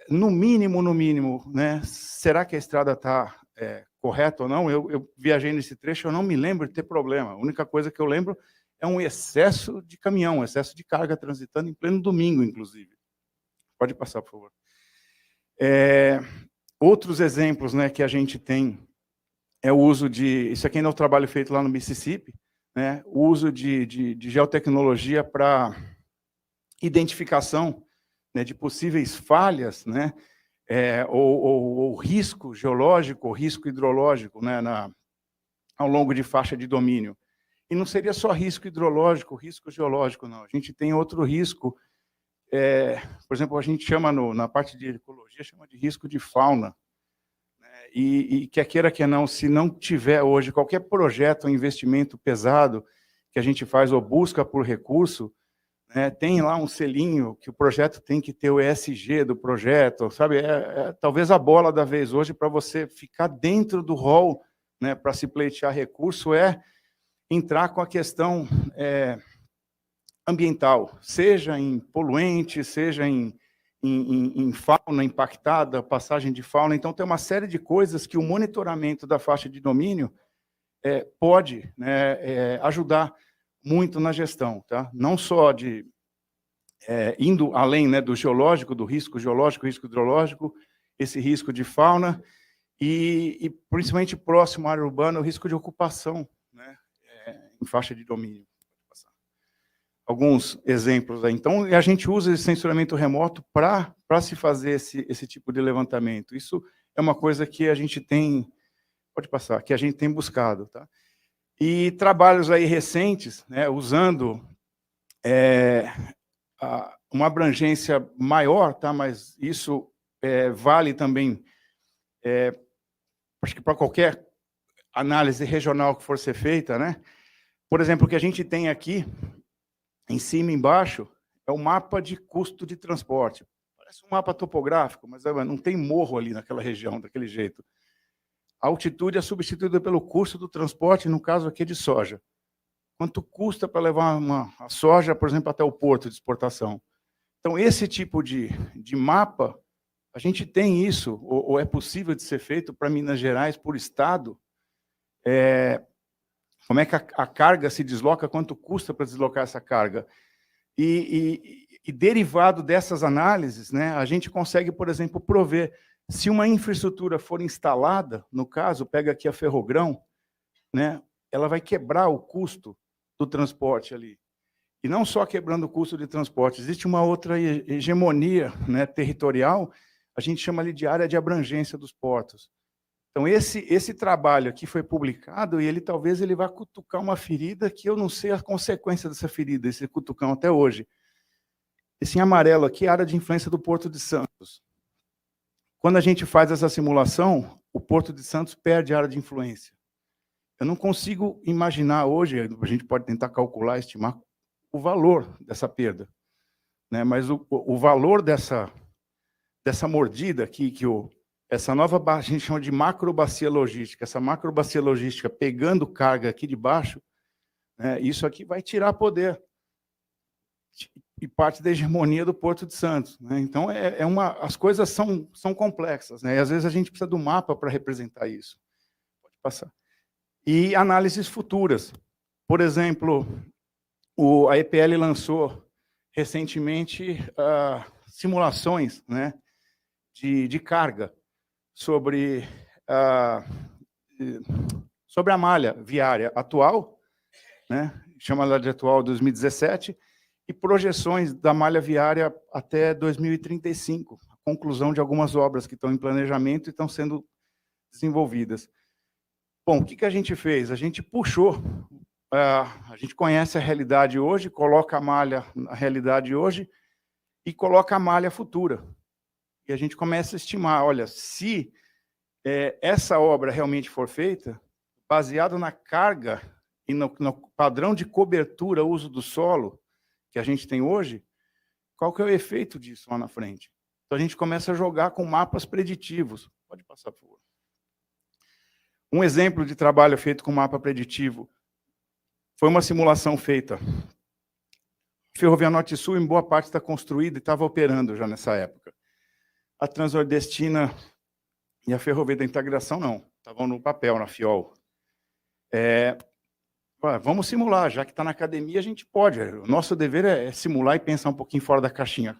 no mínimo, né, será que a estrada está correta ou não? Eu viajei nesse trecho, eu não me lembro de ter problema. A única coisa que eu lembro é um excesso de caminhão, um excesso de carga transitando em pleno domingo, inclusive. Pode passar, por favor. Outros exemplos, né, que a gente tem é o uso isso aqui ainda é um trabalho feito lá no Mississippi, né, o uso de geotecnologia para identificação, né, de possíveis falhas, né, ou risco geológico, ou risco hidrológico, né, ao longo de faixa de domínio. E não seria só risco hidrológico, risco geológico, não. A gente tem outro risco, por exemplo, a gente chama, na parte de ecologia, chama de risco de fauna. Né? E quer queira, quer não, se não tiver hoje qualquer projeto ou investimento pesado que a gente faz ou busca por recurso, né, tem lá um selinho que o projeto tem que ter o ESG do projeto, sabe? Talvez a bola da vez hoje para você ficar dentro do rol, né, para se pleitear recurso entrar com a questão ambiental, seja em poluente, seja em fauna impactada, passagem de fauna. Então, tem uma série de coisas que o monitoramento da faixa de domínio pode, né, ajudar muito na gestão. Tá? Não só indo além, né, do geológico, do risco geológico, risco hidrológico, esse risco de fauna, e principalmente próximo à área urbana, o risco de ocupação, né, em faixa de domínio. Alguns exemplos aí. Então, a gente usa esse sensoramento remoto para se fazer esse tipo de levantamento. Isso é uma coisa que a gente tem, pode passar, que a gente tem buscado. Tá? E trabalhos aí recentes, né, usando uma abrangência maior, tá? Mas isso vale também, acho que para qualquer análise regional que for ser feita, né? Por exemplo, o que a gente tem aqui, em cima e embaixo, é o mapa de custo de transporte. Parece um mapa topográfico, mas não tem morro ali naquela região, daquele jeito. A altitude é substituída pelo custo do transporte, no caso aqui de soja. Quanto custa para levar a soja, por exemplo, até o porto de exportação? Então, esse tipo de mapa, a gente tem isso, ou é possível de ser feito para Minas Gerais, por estado, como é que a carga se desloca, quanto custa para deslocar essa carga. E derivado dessas análises, né, a gente consegue, por exemplo, prover, se uma infraestrutura for instalada, no caso, pega aqui a Ferrogrão, né, ela vai quebrar o custo do transporte ali. E não só quebrando o custo de transporte, existe uma outra hegemonia, né, territorial, a gente chama ali de área de abrangência dos portos. Então, esse trabalho aqui foi publicado e talvez ele vá cutucar uma ferida que eu não sei a consequência dessa ferida, esse cutucão até hoje. Esse em amarelo aqui é a área de influência do Porto de Santos. Quando a gente faz essa simulação, o Porto de Santos perde a área de influência. Eu não consigo imaginar hoje, a gente pode tentar calcular, estimar o valor dessa perda, né? Mas o valor dessa mordida aqui, essa nova, a gente chama de macrobacia logística, essa macrobacia logística pegando carga aqui de baixo, né, isso aqui vai tirar poder. e parte da hegemonia do Porto de Santos, né? Então, as coisas são complexas, né? E às vezes a gente precisa do mapa para representar isso. Pode passar. E análises futuras. Por exemplo, a EPL lançou recentemente simulações, né, de carga sobre a malha viária atual, né, chama ela de atual 2017, e projeções da malha viária até 2035, a conclusão de algumas obras que estão em planejamento e estão sendo desenvolvidas. Bom, o que a gente fez? A gente puxou, a gente conhece a realidade hoje, coloca a malha na realidade hoje e coloca a malha futura. E a gente começa a estimar, olha, se essa obra realmente for feita, baseado na carga e no padrão de cobertura, uso do solo que a gente tem hoje, qual que é o efeito disso lá na frente? Então a gente começa a jogar com mapas preditivos. Pode passar, por favor. Um exemplo de trabalho feito com mapa preditivo foi uma simulação feita. A Ferrovia Norte e Sul, em boa parte, está construída e estava operando já nessa época. A Transnordestina e a Ferrovia da Integração, não. Estavam no papel, na FIOL. Vamos simular, já que está na academia, a gente pode. O nosso dever é simular e pensar um pouquinho fora da caixinha.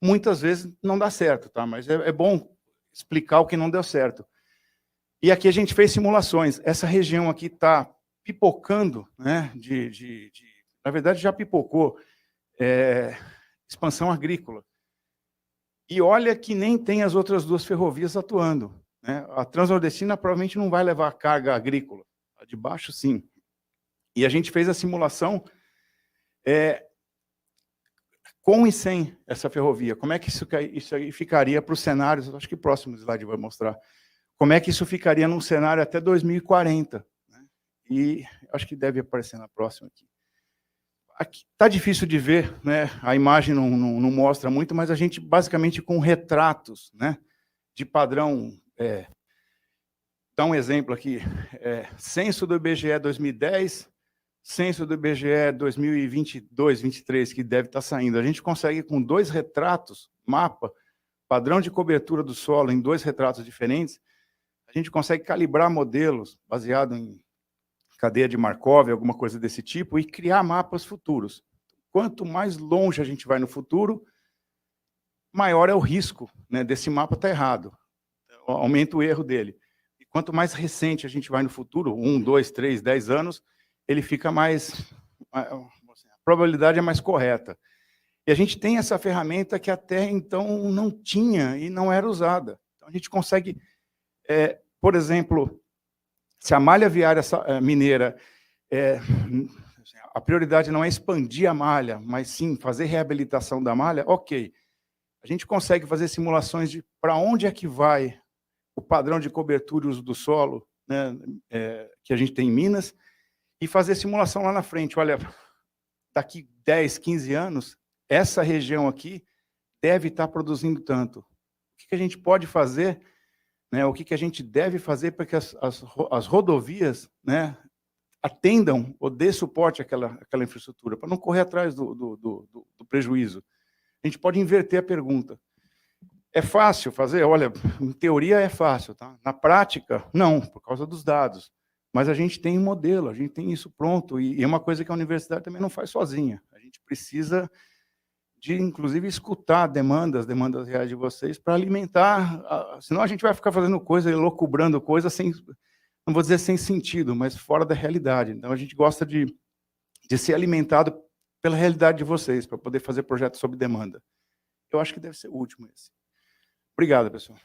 Muitas vezes não dá certo, tá? Mas é bom explicar o que não deu certo. E aqui a gente fez simulações. Essa região aqui está pipocando, né? Na verdade, já pipocou expansão agrícola. E olha que nem tem as outras duas ferrovias atuando, né? A Transnordestina provavelmente não vai levar carga agrícola. A de baixo, sim. E a gente fez a simulação com e sem essa ferrovia. Como é que isso aí ficaria para os cenários? Acho que o próximo slide vai mostrar. Como é que isso ficaria num cenário até 2040? Né? E acho que deve aparecer na próxima aqui. Está difícil de ver, né? A imagem não mostra muito, mas a gente, basicamente, com retratos, né, de padrão. Dá um exemplo aqui. Censo do IBGE 2010, censo do IBGE 2022, 2023, que deve estar saindo. A gente consegue, com 2 retratos, mapa, padrão de cobertura do solo em 2 retratos diferentes, a gente consegue calibrar modelos baseado em cadeia de Markov, alguma coisa desse tipo, e criar mapas futuros. Quanto mais longe a gente vai no futuro, maior é o risco, né, desse mapa estar errado. Aumenta o erro dele. E quanto mais recente a gente vai no futuro, 1, 2, 3, 10 anos, ele fica mais... a probabilidade é mais correta. E a gente tem essa ferramenta que até então não tinha e não era usada. Então, a gente consegue... por exemplo, se a malha viária mineira, a prioridade não é expandir a malha, mas sim fazer reabilitação da malha, ok. A gente consegue fazer simulações de para onde é que vai o padrão de cobertura e uso do solo, né, que a gente tem em Minas, e fazer simulação lá na frente. Olha, daqui 10, 15 anos, essa região aqui deve estar produzindo tanto. O que a gente pode fazer... Né, o que a gente deve fazer para que as rodovias, né, atendam ou dê suporte àquela infraestrutura, para não correr atrás do prejuízo. A gente pode inverter a pergunta. É fácil fazer? Olha, em teoria é fácil, tá? Na prática, não, por causa dos dados. Mas a gente tem um modelo, a gente tem isso pronto, e é uma coisa que a universidade também não faz sozinha. A gente precisa... de, inclusive, escutar demandas reais de vocês para alimentar, senão a gente vai ficar fazendo coisa, elucubrando coisa sem, não vou dizer sem sentido, mas fora da realidade. Então, a gente gosta de ser alimentado pela realidade de vocês, para poder fazer projetos sob demanda. Eu acho que deve ser o último esse. Obrigado, pessoal.